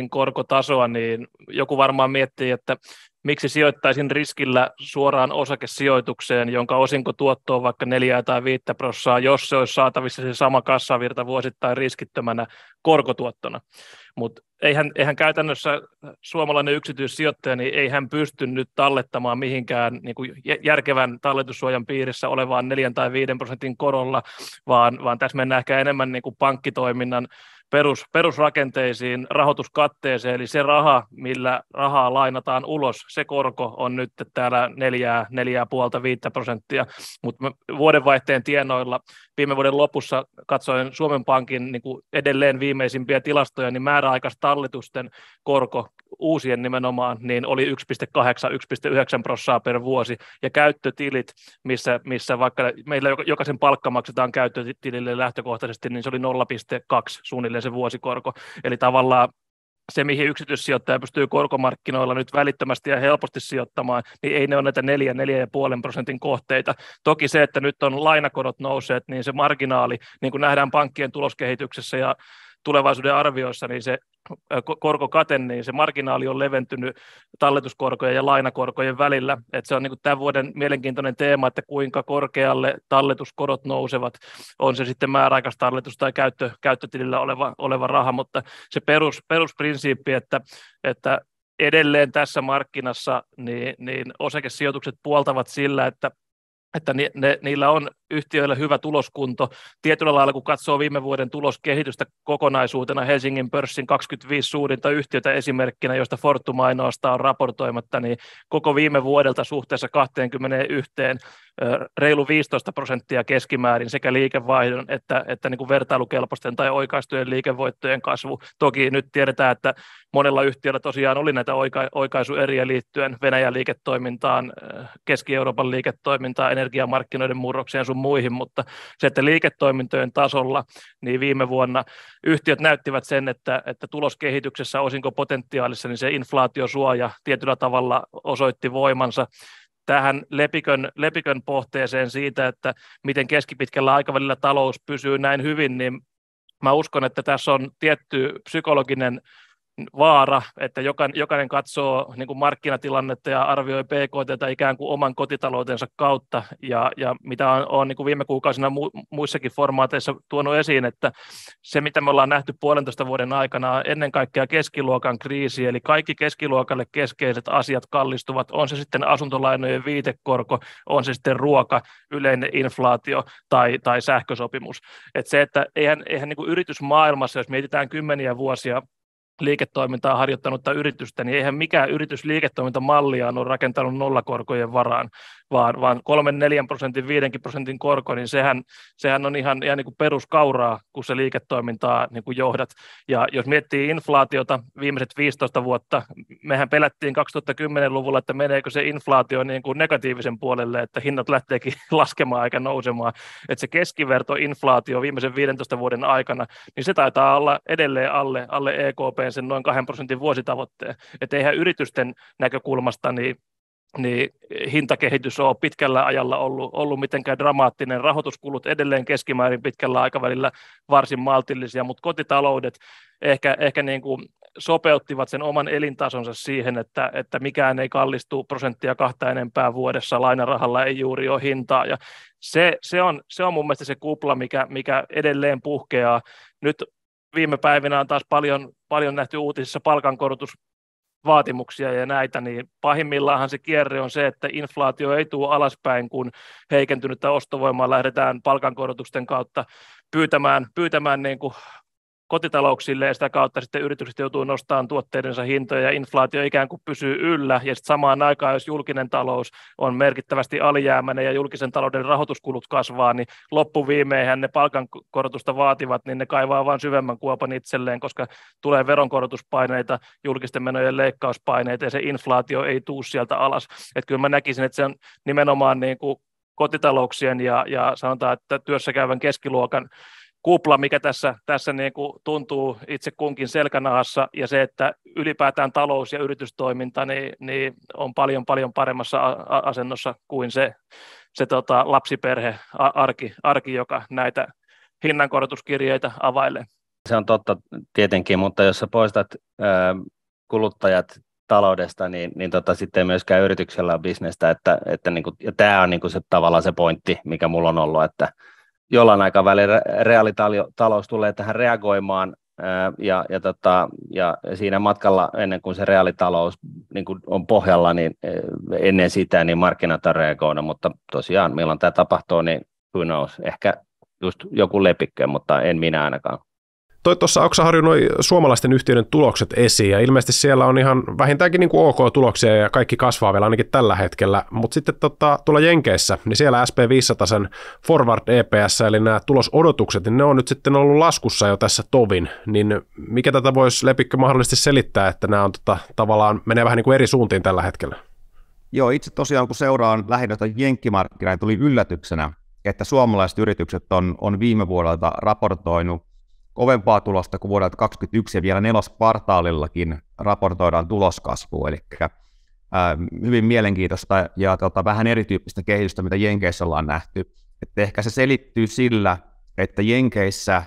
Speaker 3: korkotasoa, niin joku varmaan miettii, että miksi sijoittaisin riskillä suoraan osakesijoitukseen, jonka osinkotuotto on vaikka 4 tai 5%, jos se olisi saatavissa se sama kassavirta vuosittain riskittömänä korkotuottona. Mutta eihän käytännössä suomalainen yksityissijoittaja, niin ei hän pysty nyt tallettamaan mihinkään niin kuin järkevän talletussuojan piirissä olevaan 4 tai 5% korolla, vaan tässä mennään ehkä enemmän niin kuin pankkitoiminnan perusrakenteisiin, rahoituskatteeseen, eli se raha, millä rahaa lainataan ulos, se korko on nyt täällä 4,5–5%, mutta vuodenvaihteen tienoilla viime vuoden lopussa katsoin Suomen Pankin niin kuin edelleen viimeisimpiä tilastoja, niin määräaikaisten talletusten korko uusien nimenomaan niin oli 1,8–1,9% per vuosi, ja käyttötilit, missä vaikka meillä jokaisen palkka maksetaan käyttötilille lähtökohtaisesti, niin se oli 0,2 suunnilleen se vuosikorko, eli tavallaan se, mihin yksityissijoittaja pystyy korkomarkkinoilla nyt välittömästi ja helposti sijoittamaan, niin ei ne ole näitä 4–4,5% kohteita. Toki se, että nyt on lainakorot nousseet, niin se marginaali, niin kuin nähdään pankkien tuloskehityksessä ja tulevaisuuden arvioissa, niin se korkokate, niin se marginaali on leventynyt talletuskorkojen ja lainakorkojen välillä. Että se on niin kuin tämän vuoden mielenkiintoinen teema, että kuinka korkealle talletuskorot nousevat, on se sitten määräaikaistalletus tai käyttötilillä oleva raha, mutta se perusprinsiippi, että edelleen tässä markkinassa niin osakesijoitukset puoltavat sillä, että niillä on yhtiöillä hyvä tuloskunto. Tietyllä lailla, kun katsoo viime vuoden tuloskehitystä kokonaisuutena, Helsingin pörssin 25 suurinta yhtiötä esimerkkinä, joista Fortum ainoastaan on raportoimatta, niin koko viime vuodelta suhteessa 21 reilu 15% keskimäärin sekä liikevaihdon että niin kuin vertailukelpoisten tai oikaistujen liikevoittojen kasvu. Toki nyt tiedetään, että monella yhtiöllä tosiaan oli näitä oikaisueriä liittyen Venäjän liiketoimintaan, Keski-Euroopan liiketoimintaan, energiamarkkinoiden murrokseen ja sun muihin, mutta se, että liiketoimintojen tasolla, niin viime vuonna yhtiöt näyttivät sen, että tuloskehityksessä osinkopotentiaalissa niin se inflaatiosuoja tietyllä tavalla osoitti voimansa. Tähän lepikön pohteeseen siitä, että miten keskipitkällä aikavälillä talous pysyy näin hyvin, niin mä uskon, että tässä on tietty psykologinen vaara, että jokainen katsoo niin kuin markkinatilannetta ja arvioi PKT:tä ikään kuin oman kotitaloutensa kautta, ja mitä on niin kuin viime kuukausina muissakin formaateissa tuonut esiin, että se, mitä me ollaan nähty 1,5 vuoden aikana, on ennen kaikkea keskiluokan kriisi, eli kaikki keskiluokalle keskeiset asiat kallistuvat, on se sitten asuntolainojen viitekorko, on se sitten ruoka, yleinen inflaatio tai sähkösopimus. Että se, että eihän niin kuin yritysmaailmassa, jos mietitään 10 vuosia liiketoimintaa harjoittanutta yritystä, niin eihän mikään yritys liiketoimintamalliaan ole rakentanut nollakorkojen varaan, vaan 3–4%, 5% korko, niin sehän on ihan niin kuin peruskauraa, kun se liiketoimintaa niin kuin johdat. Ja jos miettii inflaatiota viimeiset 15 vuotta, mehän pelättiin 2010-luvulla, että meneekö se inflaatio niin kuin negatiivisen puolelle, että hinnat lähteekin laskemaan eikä nousemaan. Että se keskivertoinflaatio viimeisen 15 vuoden aikana, niin se taitaa olla edelleen alle EKP sen noin 2% vuositavoitteen. Että eihän yritysten näkökulmasta niin hintakehitys on pitkällä ajalla ollut mitenkään dramaattinen. Rahoituskulut edelleen keskimäärin pitkällä aikavälillä varsin maltillisia, mutta kotitaloudet ehkä niin kuin sopeuttivat sen oman elintasonsa siihen, että mikään ei kallistu 1%–2% enempää vuodessa, lainarahalla ei juuri ole hintaa, ja se on mun mielestä se kupla, mikä edelleen puhkeaa. Nyt viime päivinä on taas paljon nähty uutisissa palkankorotusvaatimuksia ja näitä, niin pahimmillaanhan se kierre on se, että inflaatio ei tule alaspäin, kun heikentynyttä ostovoimaa lähdetään palkankorotusten kautta pyytämään niin kuin kotitalouksille ja sitä kautta sitten yritykset joutuu nostamaan tuotteidensa hintoja ja inflaatio ikään kuin pysyy yllä ja sitten samaan aikaan, jos julkinen talous on merkittävästi alijäämäinen ja julkisen talouden rahoituskulut kasvaa, niin loppuviimeinhän ne palkankorotusta vaativat, niin ne kaivaa vain syvemmän kuopan itselleen, koska tulee veronkorotuspaineita, julkisten menojen leikkauspaineita ja se inflaatio ei tule sieltä alas. Että kyllä mä näkisin, että se on nimenomaan niin kuin kotitalouksien ja sanotaan, että työssäkäyvän keskiluokan kupla, mikä tässä niin kuin tuntuu itse kunkin selkänahassa, ja se, että ylipäätään talous- ja yritystoiminta niin on paljon paremmassa asennossa kuin se lapsiperhearki, joka näitä hinnankorotuskirjeitä availee.
Speaker 5: Se on totta tietenkin, mutta jos sä poistat kuluttajat taloudesta, niin sitten ei myöskään yrityksellä ole bisnestä, että niin kuin, ja tämä on niin kuin se, tavallaan se pointti, mikä mulla on ollut, että jollain aikavälillä reaalitalous tulee tähän reagoimaan, ja siinä matkalla, ennen kuin se reaalitalous niin kuin on pohjalla, niin ennen sitä niin markkinat on reagoinut, mutta tosiaan milloin tämä tapahtuu, niin who knows, ehkä just joku lepikkö, mutta en minä ainakaan.
Speaker 1: Toi tuossa Oksa Harju noi suomalaisten yhtiöiden tulokset esiin, ja ilmeisesti siellä on ihan vähintäänkin niin kuin OK-tuloksia, ja kaikki kasvaa vielä ainakin tällä hetkellä, mutta sitten tuolla Jenkeissä, niin siellä SP500 Forward EPS, eli nämä tulosodotukset, niin ne on nyt sitten ollut laskussa jo tässä tovin, niin mikä tätä voisi Lepikkö mahdollisesti selittää, että nämä on tavallaan menee vähän niin kuin eri suuntiin tällä hetkellä?
Speaker 4: Joo, itse tosiaan kun seuraan lähinnä jenkkimarkkinaa, tuli yllätyksenä, että suomalaiset yritykset on viime vuodelta raportoinut kovempaa tulosta kuin vuodelta 2021, ja vielä neloskvartaalillakin raportoidaan tuloskasvua, eli hyvin mielenkiintoista ja vähän erityyppistä kehitystä, mitä Jenkeissä ollaan nähty. Että ehkä se selittyy sillä, että Jenkeissä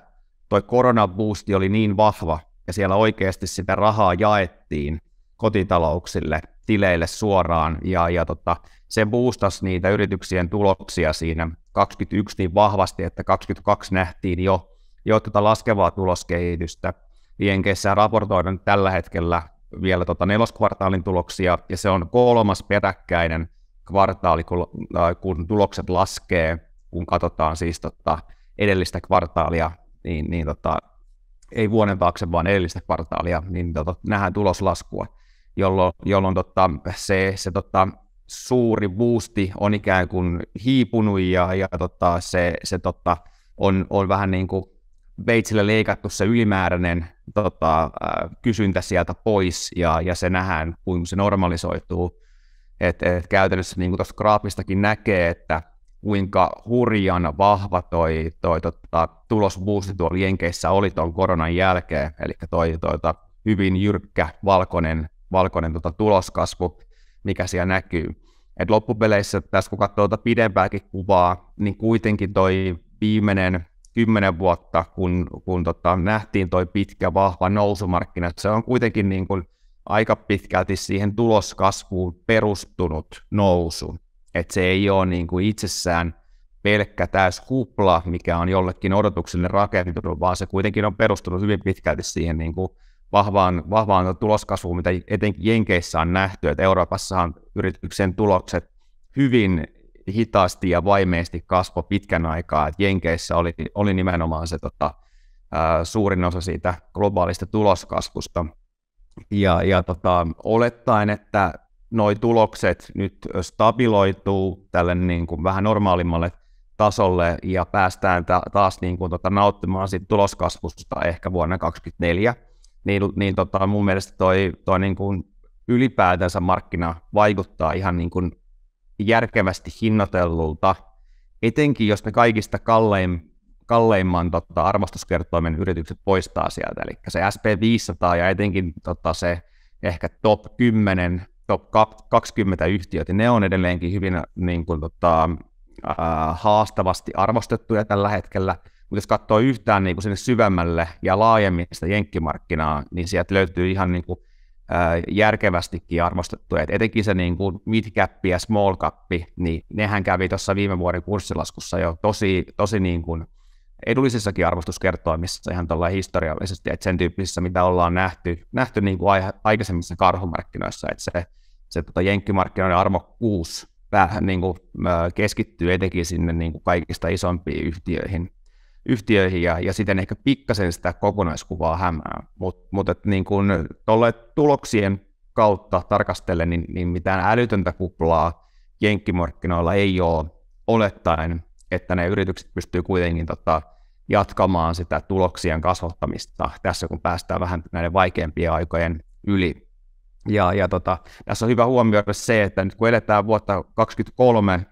Speaker 4: toi koronabuusti oli niin vahva, ja siellä oikeasti sitä rahaa jaettiin kotitalouksille, tileille suoraan, ja se boostasi niitä yrityksien tuloksia siinä 2021 niin vahvasti, että 2022 nähtiin jo laskevaa tuloskehitystä. Jenkeissä raportoidaan tällä hetkellä vielä neloskvartaalin tuloksia, ja se on 3. peräkkäinen kvartaali, kun tulokset laskee, kun katsotaan siis edellistä kvartaalia, niin ei vuoden taakse, vaan edellistä kvartaalia, niin nähdään tuloslaskua, jolloin se suuri boosti on ikään kuin hiipunut, ja se on vähän niin kuin veitsillä leikattu se ylimääräinen kysyntä sieltä pois, ja se nähdään, kun se normalisoituu. Et käytännössä niin kuin tuosta graafistakin näkee, että kuinka hurjan vahva toi tulosboosti tuolla Jenkeissä oli tuon koronan jälkeen, eli toi hyvin jyrkkä valkoinen tuloskasvu, mikä siellä näkyy. Et loppupeleissä tässä, kun katsoo pidempääkin kuvaa, niin kuitenkin toi viimeinen 10 vuotta, kun nähtiin toi pitkä, vahva nousumarkkina, se on kuitenkin niin kuin aika pitkälti siihen tuloskasvuun perustunut nousu. Et se ei ole niin kuin itsessään pelkkä täyskupla, mikä on jollekin odotukselle rakentunut, vaan se kuitenkin on perustunut hyvin pitkälti siihen niin kuin vahvaan tuloskasvuun, mitä etenkin Jenkeissä on nähty, että Euroopassahan yrityksen tulokset hyvin hitaasti ja vaimeasti kasvoi pitkän aikaa, että Jenkeissä oli nimenomaan se suurin osa siitä globaalista tuloskasvusta. Ja olettaen, että nuo tulokset nyt stabiloituu tälle niin kuin vähän normaalimmalle tasolle ja päästään taas niin kuin nauttimaan siitä tuloskasvusta ehkä vuonna 2024, niin mun mielestä toi niin kuin ylipäätänsä markkina vaikuttaa ihan niin kuin järkevästi hinnoitellulta, etenkin jos ne kaikista kalleimman arvostuskertoimen yritykset poistaa sieltä, eli se SP500 ja etenkin se ehkä top 10, top 20 yhtiöt, ne on edelleenkin hyvin niin kuin, haastavasti arvostettuja tällä hetkellä, mutta jos katsoo yhtään niin kuin sinne syvemmälle ja laajemmin sitä jenkkimarkkinaa, niin sieltä löytyy ihan niin kuin järkevästikin arvostettuja, että etenkin se niin kuin mid-cap ja small cap, niin nehän kävi tuossa viime vuoden kurssilaskussa jo tosi niin kuin edullisissakin arvostuskertoimissa ihan tuolla historiallisesti, että sen tyyppisissä, mitä ollaan nähty niin kuin aikaisemmissa karhumarkkinoissa, että se jenkkimarkkinoiden arvokkuus niin kuin keskittyy etenkin sinne niin kuin kaikista isompiin yhtiöihin. yhtiöihin ja siten ehkä pikkasen sitä kokonaiskuvaa hämää. Mutta niin kuin tuolle tuloksien kautta tarkastellen, niin mitään älytöntä kuplaa jenkkimarkkinoilla ei ole, olettaen, että ne yritykset pystyy kuitenkin jatkamaan sitä tuloksien kasvattamista tässä, kun päästään vähän näiden vaikeampien aikojen yli. Tässä on hyvä huomioida se, että nyt kun eletään vuotta 2023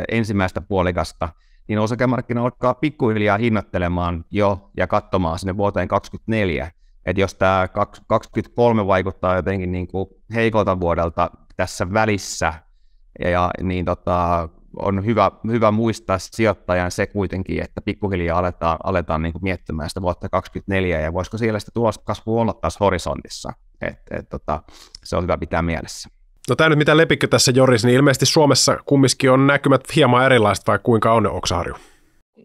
Speaker 4: ensimmäistä puolikasta, niin osakemarkkina alkaa pikkuhiljaa hinnoittelemaan jo ja katsomaan sinne vuoteen 2024. Että jos tämä 2023 vaikuttaa jotenkin niin kuin heikolta vuodelta tässä välissä, niin on hyvä muistaa sijoittajan se kuitenkin, että pikkuhiljaa aletaan niin kuin miettimään sitä vuotta 2024, ja voisiko siellä sitä tuloskasvua olla taas horisontissa. Se on hyvä pitää mielessä.
Speaker 1: No tämä nyt mitä Lepikkö tässä jorisi, niin ilmeisesti Suomessa kumminkin on näkymät hieman erilaiset, vai kuinka on Oksaharju?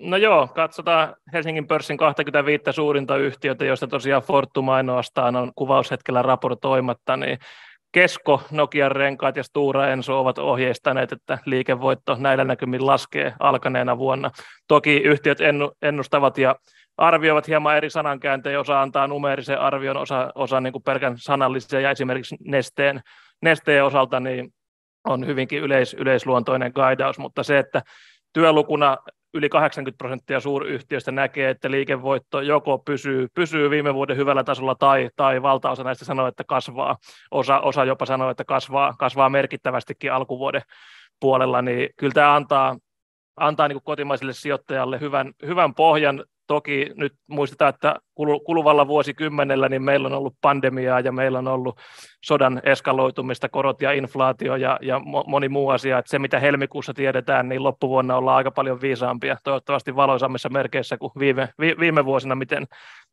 Speaker 3: No joo, katsotaan Helsingin pörssin 25 suurinta yhtiötä, joista tosiaan Fortum ainoastaan on kuvaushetkellä raportoimatta, niin Kesko, Nokian Renkaat ja Stora Enso ovat ohjeistaneet, että liikevoitto näillä näkymin laskee alkaneena vuonna. Toki yhtiöt ennustavat ja arvioivat hieman eri sanankäänteen, osa antaa numeerisen arvion, osa niin kuin pelkän sanallisen, ja esimerkiksi Nesteen osalta niin on hyvinkin yleisluontoinen guidaus, mutta se, että työlukuna yli 80% suuryhtiöistä näkee, että liikevoitto joko pysyy viime vuoden hyvällä tasolla tai valtaosa näistä sanoo, että kasvaa, osa jopa sanoo, että kasvaa merkittävästikin alkuvuoden puolella, niin kyllä tämä antaa niin kuin kotimaiselle sijoittajalle hyvän pohjan. Toki nyt muistetaan, että kuluvalla vuosikymmenellä niin meillä on ollut pandemiaa ja meillä on ollut sodan eskaloitumista, korot ja inflaatio ja moni muu asia. Että se, mitä helmikuussa tiedetään, niin loppuvuonna ollaan aika paljon viisaampia, toivottavasti valoisammissa merkeissä kuin viime vuosina,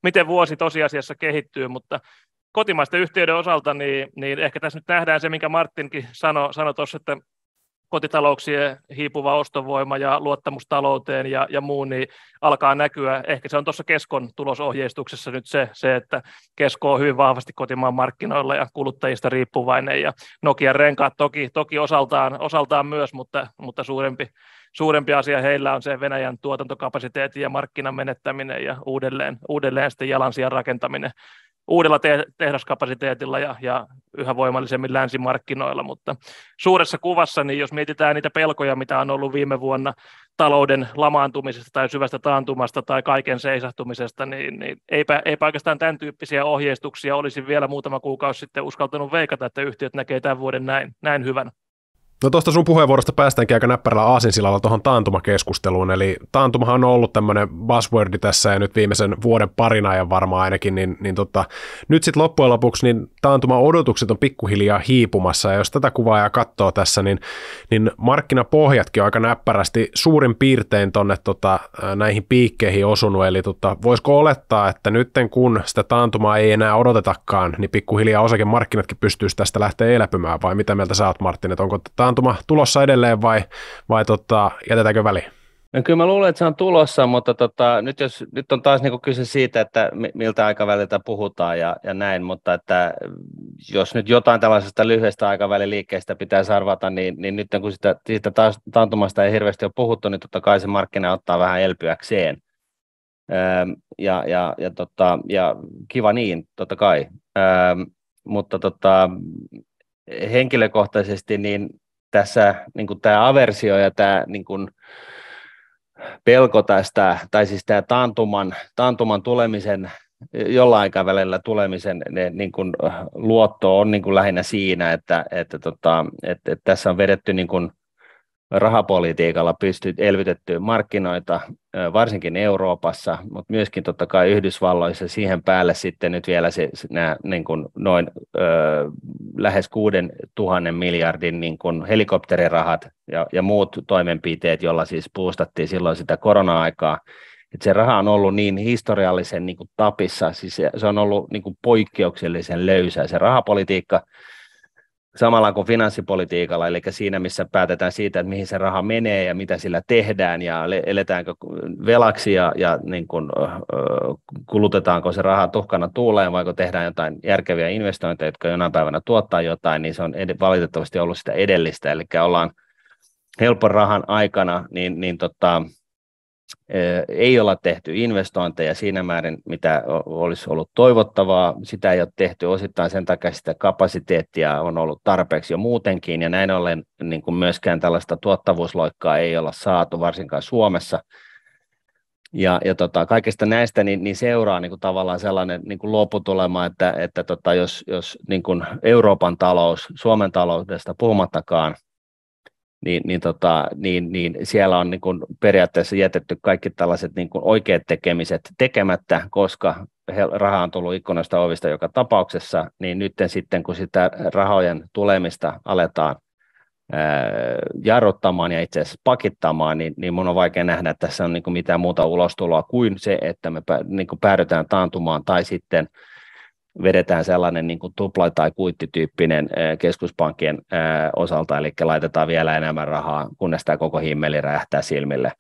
Speaker 3: miten vuosi tosiasiassa kehittyy, mutta kotimaisten yhtiöiden osalta niin ehkä tässä nyt nähdään se, minkä Martinkin sanoi tuossa, että kotitalouksien hiipuva ostovoima ja luottamus talouteen ja muu, niin alkaa näkyä. Ehkä se on tuossa Keskon tulosohjeistuksessa nyt se, että Kesko on hyvin vahvasti kotimaan markkinoilla ja kuluttajista riippuvainen, ja Nokian Renkaat toki osaltaan myös, mutta suurempi asia heillä on se Venäjän tuotantokapasiteetin ja markkinan menettäminen ja uudelleen sitten jalansijan rakentaminen uudella tehdaskapasiteetilla ja yhä voimallisemmin länsimarkkinoilla, mutta suuressa kuvassa, niin jos mietitään niitä pelkoja, mitä on ollut viime vuonna talouden lamaantumisesta tai syvästä taantumasta tai kaiken seisahtumisesta, niin eipä oikeastaan tämän tyyppisiä ohjeistuksia olisi vielä muutama kuukausi sitten uskaltanut veikata, että yhtiöt näkee tämän vuoden näin hyvän.
Speaker 1: No tuosta sun puheenvuorosta päästäänkin aika näppärällä aasinsilalla tuohon taantumakeskusteluun, eli taantumahan on ollut tämmöinen buzzwordi tässä ja nyt viimeisen vuoden parin ajan varmaan ainakin, niin nyt sitten loppujen lopuksi niin taantuma-odotukset on pikkuhiljaa hiipumassa, ja jos tätä kuvaa katsoo tässä, niin markkinapohjatkin on aika näppärästi suurin piirtein tuonne näihin piikkeihin osunut, eli voisiko olettaa, että nyt kun sitä taantumaa ei enää odotetakaan, niin pikkuhiljaa osakemarkkinatkin pystyisi tästä lähteä elpymään, vai mitä mieltä sä oot, Martin, että onko taantuma tulossa edelleen vai jätetäänkö väliin?
Speaker 5: No kyllä mä luulen, että se on tulossa, mutta nyt on taas niinku kyse siitä, että miltä aikaväliltä puhutaan ja näin, mutta että jos nyt jotain tällaisesta lyhyestä aikavälin liikkeestä pitää arvata, niin nyt kun siitä taas taantumasta ei hirveästi ole puhuttu, niin totta kai se markkina ottaa vähän elpyäkseen. Ja kiva niin, totta kai. Mutta henkilökohtaisesti niin tässä niin kuin tämä aversio ja tämä niin kuin pelko tästä, tai siis tämä taantuman tulemisen, jollain aikavälillä tulemisen niin kuin luotto on niin kuin lähinnä siinä, että tässä on vedetty niin kuin rahapolitiikalla elvytettyä markkinoita, varsinkin Euroopassa, mutta myöskin totta kai Yhdysvalloissa, siihen päälle sitten nyt vielä nämä niin kuin noin lähes 6 000 miljardin niin kuin helikopterirahat ja muut toimenpiteet, joilla siis boostattiin silloin sitä korona-aikaa. Että se raha on ollut niin historiallisen niin kuin tapissa, siis se on ollut niin kuin poikkeuksellisen löysää. Se rahapolitiikka samalla kuin finanssipolitiikalla, eli siinä, missä päätetään siitä, että mihin se raha menee ja mitä sillä tehdään ja eletäänkö velaksi ja niin kuin, kulutetaanko se raha tuhkana tuuleen vai tehdään jotain järkeviä investointeja, jotka jonain päivänä tuottaa jotain, niin se on valitettavasti ollut sitä edellistä, eli ollaan helpon rahan aikana, niin ei olla tehty investointeja siinä määrin, mitä olisi ollut toivottavaa. Sitä ei ole tehty osittain sen takia, sitä kapasiteettia on ollut tarpeeksi jo muutenkin, ja näin ollen niin kuin myöskään tällaista tuottavuusloikkaa ei olla saatu, varsinkaan Suomessa. Ja kaikesta näistä niin seuraa niin kuin tavallaan sellainen niin kuin lopputulema, että jos niin kuin Euroopan talous, Suomen taloudesta puhumattakaan, niin siellä on niin kuin periaatteessa jätetty kaikki tällaiset niin kuin oikeat tekemiset tekemättä, koska raha on tullut ikkunasta ovista joka tapauksessa, niin nyt sitten kun sitä rahojen tulemista aletaan jarruttamaan ja itse asiassa pakittamaan, niin mun on vaikea nähdä, että tässä on niin kuin mitään muuta ulostuloa kuin se, että me niin kuin päädytään taantumaan tai sitten vedetään sellainen niin kuin tupla- tai kuittityyppinen keskuspankkien osalta, eli laitetaan vielä enemmän rahaa, kunnes tämä koko himmeli räjähtää silmille.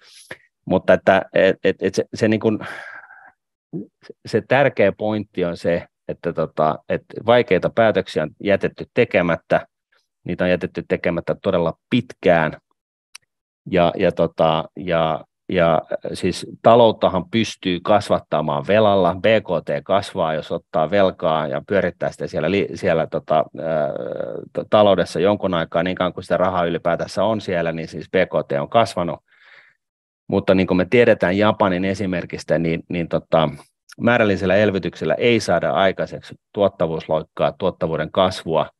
Speaker 5: Mutta että se, niin kuin, se tärkeä pointti on se, että vaikeita päätöksiä on jätetty tekemättä, niitä on jätetty tekemättä todella pitkään, ja siis talouttahan pystyy kasvattamaan velalla, BKT kasvaa, jos ottaa velkaa ja pyörittää sitä siellä taloudessa jonkun aikaa, niin kauan kuin sitä rahaa ylipäätänsä on siellä, niin siis BKT on kasvanut, mutta niin kuin me tiedetään Japanin esimerkistä, niin määrällisellä elvytyksellä ei saada aikaiseksi tuottavuusloikkaa, tuottavuuden kasvua,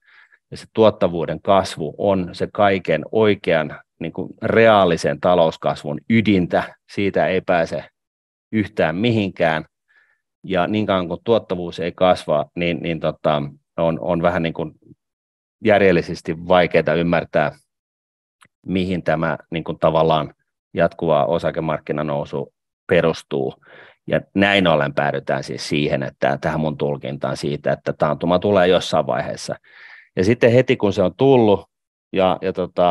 Speaker 5: ja se tuottavuuden kasvu on se kaiken oikean niin kuin reaalisen talouskasvun ydintä, siitä ei pääse yhtään mihinkään, ja niin kauan kuin tuottavuus ei kasva, niin on vähän niin kuin järjellisesti vaikeaa ymmärtää, mihin tämä niin kuin tavallaan jatkuva osakemarkkinanousu perustuu, ja näin ollen päädytään siis siihen, että tähän mun tulkintaan siitä, että taantuma tulee jossain vaiheessa, ja sitten heti kun se on tullut, ja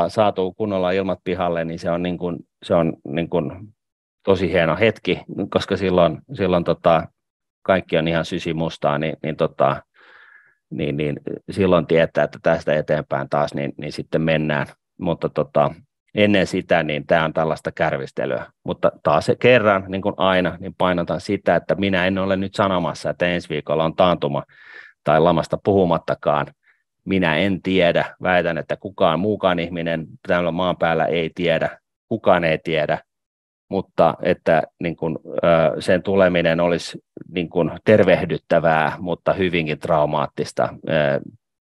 Speaker 5: saatu kunnolla ilmat pihalle, niin se on niin kuin tosi hieno hetki, koska silloin kaikki on ihan sysimustaa, niin silloin tietää, että tästä eteenpäin taas niin sitten mennään, mutta ennen sitä niin tämä on tällaista kärvistelyä, mutta taas kerran, niin kuin aina, niin painotan sitä, että minä en ole nyt sanomassa, että ensi viikolla on taantuma tai lamasta puhumattakaan. Minä en tiedä, väitän, että kukaan muukaan ihminen täällä maan päällä ei tiedä, kukaan ei tiedä, mutta että niin kuin, sen tuleminen olisi niin kuin tervehdyttävää, mutta hyvinkin traumaattista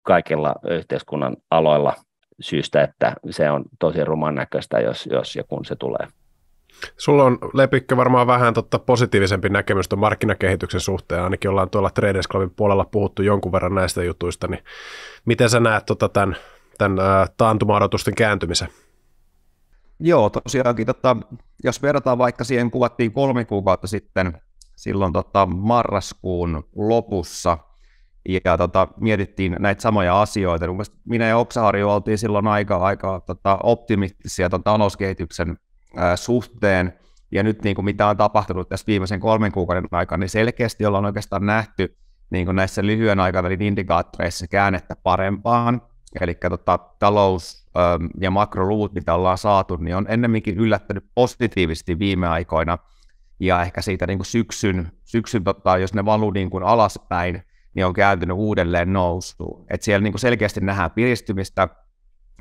Speaker 5: kaikilla yhteiskunnan aloilla syystä, että se on tosi ruman näköistä, jos ja kun se tulee.
Speaker 1: Sulla on, Lepikkö, varmaan vähän positiivisempi näkemys tuon markkinakehityksen suhteen, ainakin ollaan tuolla Traders Clubin puolella puhuttu jonkun verran näistä jutuista, niin miten sä näet tämän taantuma-odotusten kääntymisen?
Speaker 4: Joo, tosiaankin, jos verrataan vaikka siihen, kuvattiin 3 kuukautta sitten, silloin marraskuun lopussa, ja mietittiin näitä samoja asioita. Minä ja Oksaharju oltiin silloin aika optimistisia talouskehityksen suhteen, ja nyt niin kuin mitä on tapahtunut tässä viimeisen 3 kuukauden aikana, niin selkeästi ollaan oikeastaan nähty niin kuin näissä lyhyen aikavälin indikaattoreissa käännettä parempaan, eli talous- ja makroluvut, mitä ollaan saatu, niin on ennemminkin yllättänyt positiivisesti viime aikoina, ja ehkä siitä niin kuin syksyn jos ne valuu niin kuin alaspäin, niin on kääntynyt uudelleen nousuun. Et siellä niin kuin selkeästi nähdään piristymistä,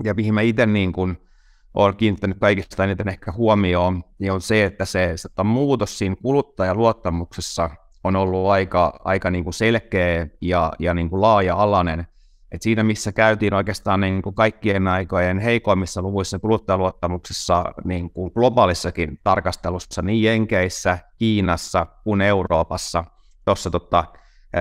Speaker 4: ja mihin mä itse niin kuin olen kiinnittänyt kaikista eniten ehkä huomioon, niin on se, että se muutos siinä kuluttajaluottamuksessa on ollut aika niin kuin selkeä ja niin kuin laaja-alainen. Et siinä, missä käytiin oikeastaan niin kuin kaikkien aikojen heikoimmissa luvuissa kuluttajaluottamuksessa niin kuin globaalissakin tarkastelussa niin Jenkeissä, Kiinassa kuin Euroopassa. Tuossa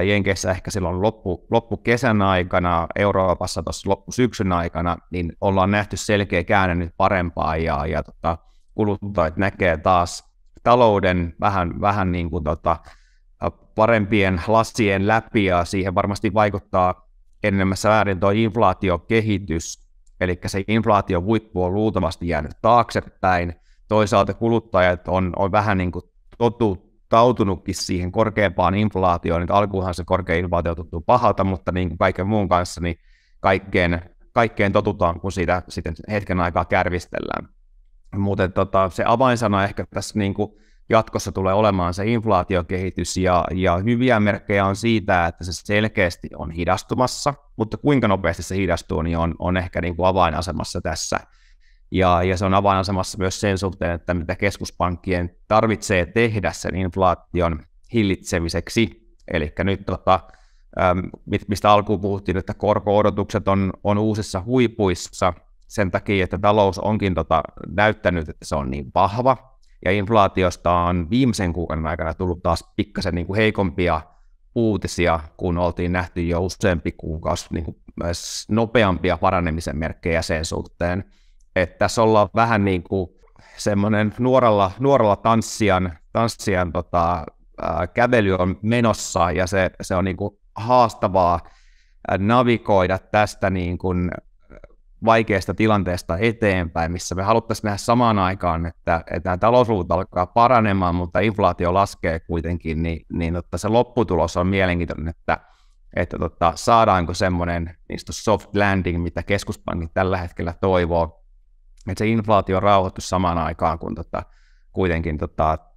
Speaker 4: Jenkeissä ehkä silloin loppukesän aikana, Euroopassa tuossa loppusyksyn aikana, niin ollaan nähty selkeä käänne nyt parempaan, ja kuluttajat näkee taas talouden vähän niin kuin parempien lasien läpi, ja siihen varmasti vaikuttaa enemmässä määrin tuo inflaatiokehitys, eli se inflaation huippu on luultavasti jäänyt taaksepäin. Toisaalta kuluttajat on vähän niin kuin totutautunutkin siihen korkeampaan inflaatioon, nyt alkuunhan se korkea inflaatio tuntuu pahalta, mutta niin kuin kaiken muun kanssa, niin kaikkeen totutaan, kun siitä sitten hetken aikaa kärvistellään. Mutta se avainsana ehkä tässä niin kuin jatkossa tulee olemaan se inflaatiokehitys, ja hyviä merkkejä on siitä, että se selkeästi on hidastumassa, mutta kuinka nopeasti se hidastuu, niin on ehkä niin kuin avainasemassa tässä. Ja se on avainasemassa myös sen suhteen, että mitä keskuspankkien tarvitsee tehdä sen inflaation hillitsemiseksi. Eli nyt mistä alkuun puhuttiin, että korko-odotukset on uusissa huipuissa sen takia, että talous onkin näyttänyt, että se on niin vahva, ja inflaatiosta on viimeisen kuukauden aikana tullut taas pikkasen niin kuin heikompia uutisia, kun oltiin nähty jo useampi kuukausi niin kuin nopeampia paranemisen merkkejä sen suhteen, että tässä ollaan vähän niin kuin semmoinen nuoralla tanssijan kävely on menossa, ja se on niin kuin haastavaa navigoida tästä niin kuin vaikeasta tilanteesta eteenpäin, missä me haluttaisiin nähdä samaan aikaan, että nämä talousluvut alkaa paranemaan, mutta inflaatio laskee kuitenkin, niin se lopputulos on mielenkiintoinen, että saadaanko semmoinen soft landing, mitä keskuspankit tällä hetkellä toivoo, että se inflaatio rauhoittuisi samaan aikaan, kun kuitenkin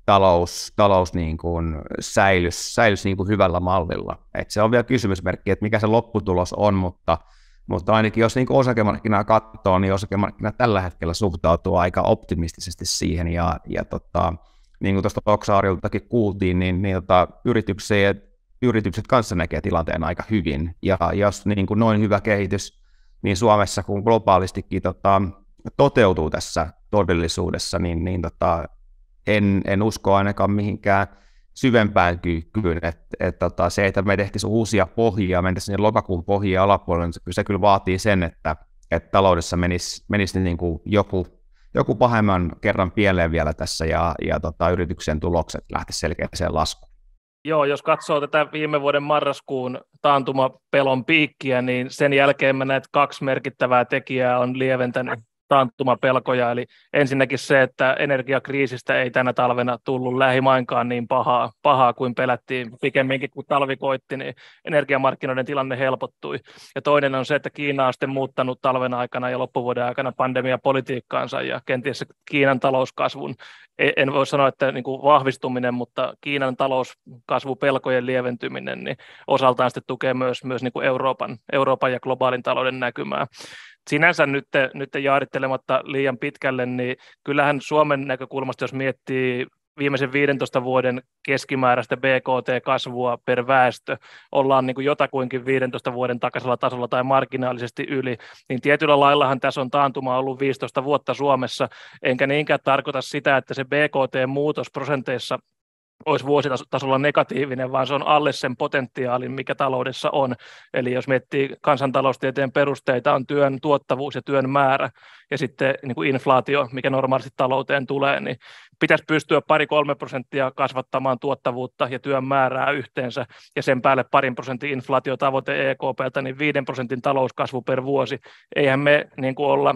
Speaker 4: talous niin kuin säilyisi niin kuin hyvällä mallilla. Että se on vielä kysymysmerkki, että mikä se lopputulos on, mutta ainakin jos niin kuin osakemarkkinaa katsoo, niin osakemarkkina tällä hetkellä suhtautuu aika optimistisesti siihen, ja niin kuin tuosta Oksaariltakin kuultiin, niin yritykset kanssa näkee tilanteen aika hyvin, ja jos niin kuin noin hyvä kehitys niin Suomessa kuin globaalistikin toteutuu tässä todellisuudessa, niin en usko ainakaan mihinkään syvempään kyykkyyn, että se, että me tehtäisiin uusia pohjia, mentäisiin sinne lokakuun pohjien alapuolelle, niin se kyllä vaatii sen, että taloudessa menisi niin kuin joku pahemman kerran pieleen vielä tässä, ja yrityksen tulokset lähtisivät selkeäseen laskuun.
Speaker 3: Joo, jos katsoo tätä viime vuoden marraskuun taantumapelon piikkiä, niin sen jälkeen me näet 2 merkittävää tekijää on lieventänyt taantumapelkoja, eli ensinnäkin se, että energiakriisistä ei tänä talvena tullut lähimainkaan niin pahaa kuin pelättiin. Pikemminkin kun talvi koitti, niin energiamarkkinoiden tilanne helpottui. Ja toinen on se, että Kiina on sitten muuttanut talven aikana ja loppuvuoden aikana pandemiapolitiikkaansa, ja kenties se Kiinan talouskasvun, en voi sanoa, että niin kuin vahvistuminen, mutta Kiinan talouskasvupelkojen lieventyminen niin osaltaan sitten tukee myös niin kuin Euroopan ja globaalin talouden näkymää. Sinänsä nyt jaarittelematta liian pitkälle, niin kyllähän Suomen näkökulmasta, jos miettii viimeisen 15 vuoden keskimääräistä BKT-kasvua per väestö, ollaan niin kuin jotakuinkin 15 vuoden takaisella tasolla tai marginaalisesti yli, niin tietyllä laillahan tässä on taantuma ollut 15 vuotta Suomessa, enkä niinkään tarkoita sitä, että se BKT-muutos prosenteissa olisi vuositasolla negatiivinen, vaan se on alle sen potentiaalin, mikä taloudessa on. Eli jos miettii kansantaloustieteen perusteita, on työn tuottavuus ja työn määrä, ja sitten niin kuin inflaatio, mikä normaalisti talouteen tulee, niin pitäisi pystyä 2-3% kasvattamaan tuottavuutta ja työn määrää yhteensä, ja sen päälle 2% inflaatiotavoite EKP:ltä, niin 5% talouskasvu per vuosi. Eihän me niin kuin olla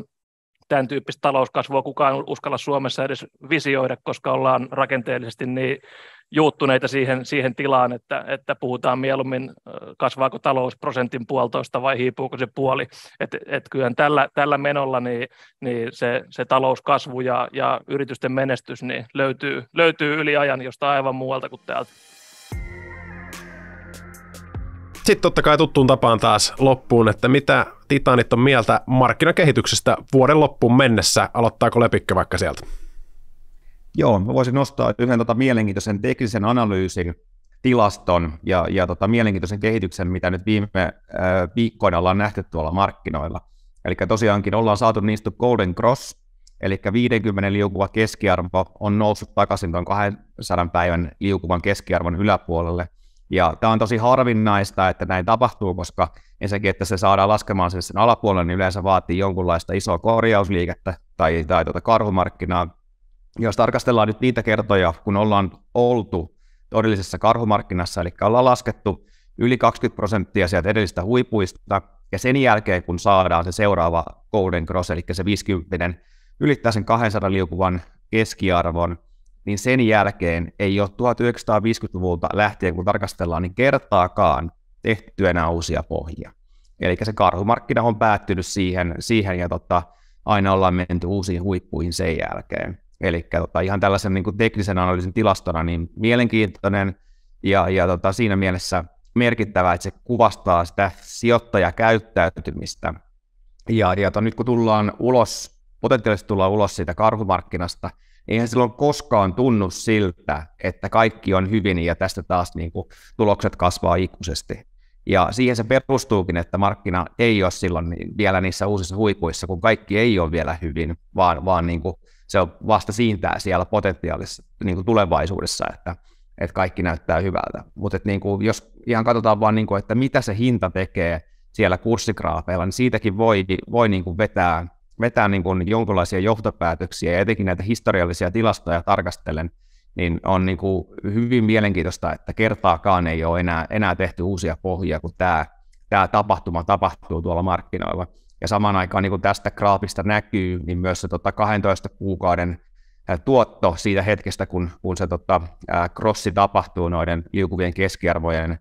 Speaker 3: tämän tyyppistä talouskasvua kukaan uskalla Suomessa edes visioida, koska ollaan rakenteellisesti niin juuttuneita siihen tilaan, että puhutaan mieluummin, kasvaako talous 1,5% vai hiipuuko se puoli. Et kyllähän tällä menolla niin se talouskasvu ja yritysten menestys niin löytyy yli ajan jostain aivan muualta kuin täältä.
Speaker 1: Sitten totta kai tuttuun tapaan taas loppuun, että mitä Titanit on mieltä markkinakehityksestä vuoden loppuun mennessä. Aloittaako Lepikkö vaikka sieltä?
Speaker 4: Joo, mä voisin nostaa yhden mielenkiintoisen teknisen analyysin tilaston ja mielenkiintoisen kehityksen, mitä nyt viime viikkoina ollaan nähty tuolla markkinoilla. Eli tosiaankin ollaan saatu niistä Golden Cross, eli 50 liukuva keskiarvo on noussut takaisin tuon 200 päivän liukuvan keskiarvon yläpuolelle. Ja tämä on tosi harvinaista, että näin tapahtuu, koska ensinnäkin, että se saadaan laskemaan sen alapuolelle, niin yleensä vaatii jonkunlaista isoa korjausliikettä tai karhumarkkinaa. Jos tarkastellaan nyt niitä kertoja, kun ollaan oltu todellisessa karhumarkkinassa, eli ollaan laskettu yli 20% sieltä edellisistä huipuista, ja sen jälkeen, kun saadaan se seuraava Golden Cross, eli se 50 ylittää sen 200 liukuvan keskiarvon, niin sen jälkeen ei ole 1950-luvulta lähtien, kun tarkastellaan, niin kertaakaan tehty enää uusia pohjia. Eli se karhumarkkina on päättynyt siihen ja aina ollaan menty uusiin huippuihin sen jälkeen. Eli ihan tällaisen niin kuin teknisen analyysin tilastona niin mielenkiintoinen ja siinä mielessä merkittävä, että se kuvastaa sitä sijoittajakäyttäytymistä. Ja nyt kun potentiaalisesti tullaan ulos siitä karhumarkkinasta, eihän silloin koskaan tunnu siltä, että kaikki on hyvin ja tästä taas niin kuin tulokset kasvaa ikuisesti. Ja siihen se perustuukin, että markkina ei ole silloin vielä niissä uusissa huipuissa, kun kaikki ei ole vielä hyvin, vaan niin kuin se on vasta siintää siellä potentiaalisessa niin kuin tulevaisuudessa, että kaikki näyttää hyvältä. Mutta niin jos ihan katsotaan vaan, niin kuin, että mitä se hinta tekee siellä kurssigraafeilla, niin siitäkin voi niin kuin vetää niin kuin jonkinlaisia johtopäätöksiä, ja etenkin näitä historiallisia tilastoja tarkastellen, niin on niin kuin hyvin mielenkiintoista, että kertaakaan ei ole enää tehty uusia pohjia, kun tämä tapahtuma tapahtuu tuolla markkinoilla. Ja samaan aikaan niin kuin tästä graafista näkyy, niin myös se 12 kuukauden tuotto siitä hetkestä, kun se crossi tapahtuu noiden liukuvien keskiarvojen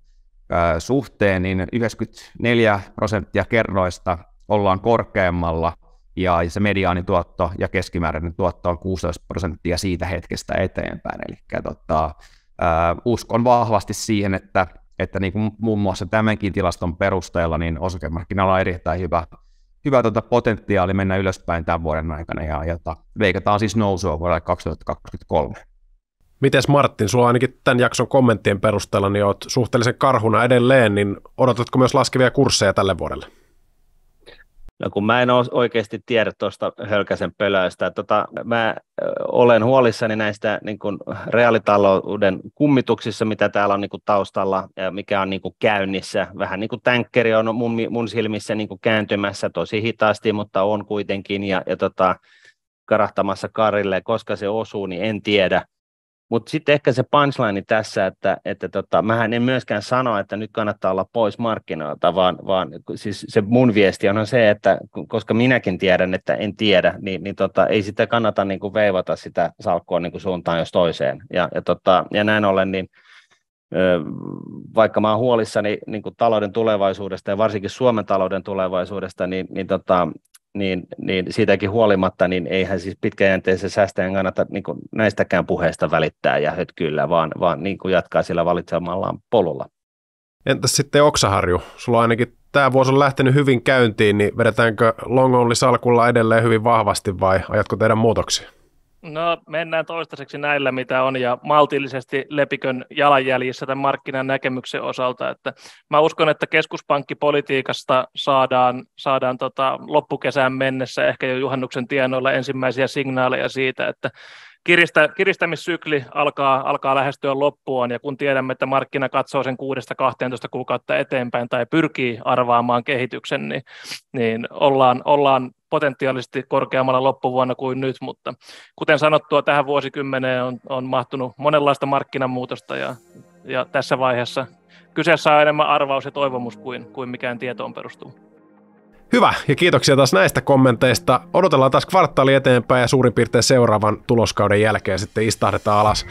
Speaker 4: suhteen, niin 94% kerroista ollaan korkeammalla, ja se mediaanituotto ja keskimääräinen tuotto on 16% siitä hetkestä eteenpäin. Eli uskon vahvasti siihen, että niin kuin muun muassa tämänkin tilaston perusteella, niin osakemarkkinoilla on erittäin hyvä potentiaali mennä ylöspäin tämän vuoden aikana, ja veikataan siis nousua vuodelle 2023.
Speaker 1: Mites Martin, sulla ainakin tämän jakson kommenttien perusteella, niin olet suhteellisen karhuna edelleen, niin odotatko myös laskevia kursseja tälle vuodelle?
Speaker 5: No kun mä en oikeasti tiedä tuosta hölkäsen pölöistä, mä olen huolissani näistä niin kuin reaalitalouden kummituksissa, mitä täällä on niin kuin taustalla ja mikä on niin kuin käynnissä. Vähän niin kuin tänkkeri on mun silmissä niin kuin kääntymässä tosi hitaasti, mutta on kuitenkin ja karahtamassa karille, koska se osuu, niin en tiedä. Mutta sitten ehkä se punchline tässä, että mähän en myöskään sano, että nyt kannattaa olla pois markkinoilta, vaan siis se mun viesti on se, että koska minäkin tiedän, että en tiedä, niin ei sitä kannata niin kuin veivata sitä salkkua niin kuin suuntaan jos toiseen. Ja näin ollen, niin vaikka mä oon huolissani niin kuin talouden tulevaisuudesta ja varsinkin Suomen talouden tulevaisuudesta, niin siitäkin huolimatta, niin eihän siis pitkäjänteisen säästäjän kannata niin kuin näistäkään puheista välittää ja hötkyillä, vaan niin kuin jatkaa sillä valitsemallaan polulla.
Speaker 1: Entäs sitten oksaharju? Sulla ainakin tämä vuosi on lähtenyt hyvin käyntiin, niin vedetäänkö long only -salkulla edelleen hyvin vahvasti vai ajatko tehdä muutoksia?
Speaker 3: No mennään toistaiseksi näillä, mitä on, ja maltillisesti lepikön jalanjäljissä tämän markkinan näkemyksen osalta. Että mä uskon, että keskuspankkipolitiikasta saadaan loppukesään mennessä, ehkä jo juhannuksen tienoilla ensimmäisiä signaaleja siitä, että kiristämissykli alkaa lähestyä loppuaan, ja kun tiedämme, että markkina katsoo sen 6-12 kuukautta eteenpäin tai pyrkii arvaamaan kehityksen, niin ollaan potentiaalisesti korkeammalla loppuvuonna kuin nyt, mutta kuten sanottua, tähän vuosikymmeneen on mahtunut monenlaista markkinamuutosta, ja tässä vaiheessa kyseessä on enemmän arvaus ja toivomus kuin mikään tietoon perustuu.
Speaker 1: Hyvä, ja kiitoksia taas näistä kommenteista. Odotellaan taas kvartaali eteenpäin ja suurin piirtein seuraavan tuloskauden jälkeen sitten istahdetaan alas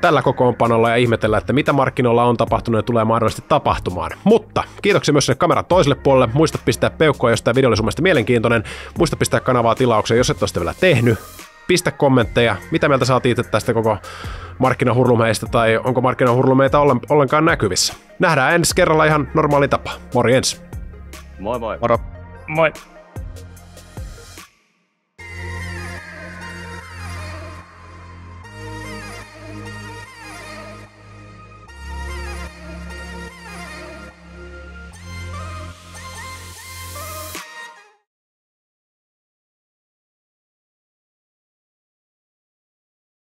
Speaker 1: tällä kokoonpanolla ja ihmetellään, että mitä markkinoilla on tapahtunut ja tulee mahdollisesti tapahtumaan. Mutta kiitoksia myös sinne kameran toiselle puolelle. Muista pistää peukkua, jos tämä video oli sun mielestä mielenkiintoinen. Muista pistää kanavaa tilaukseen, jos et ole sitä vielä tehnyt. Pistä kommentteja, mitä mieltä sä oot itse tästä koko markkinahurlumeista tai onko markkinahurlumeita ollenkaan näkyvissä. Nähdään ensi kerralla ihan normaali tapa. Morjens!
Speaker 5: Moi moi!
Speaker 4: Moro!
Speaker 3: Moi!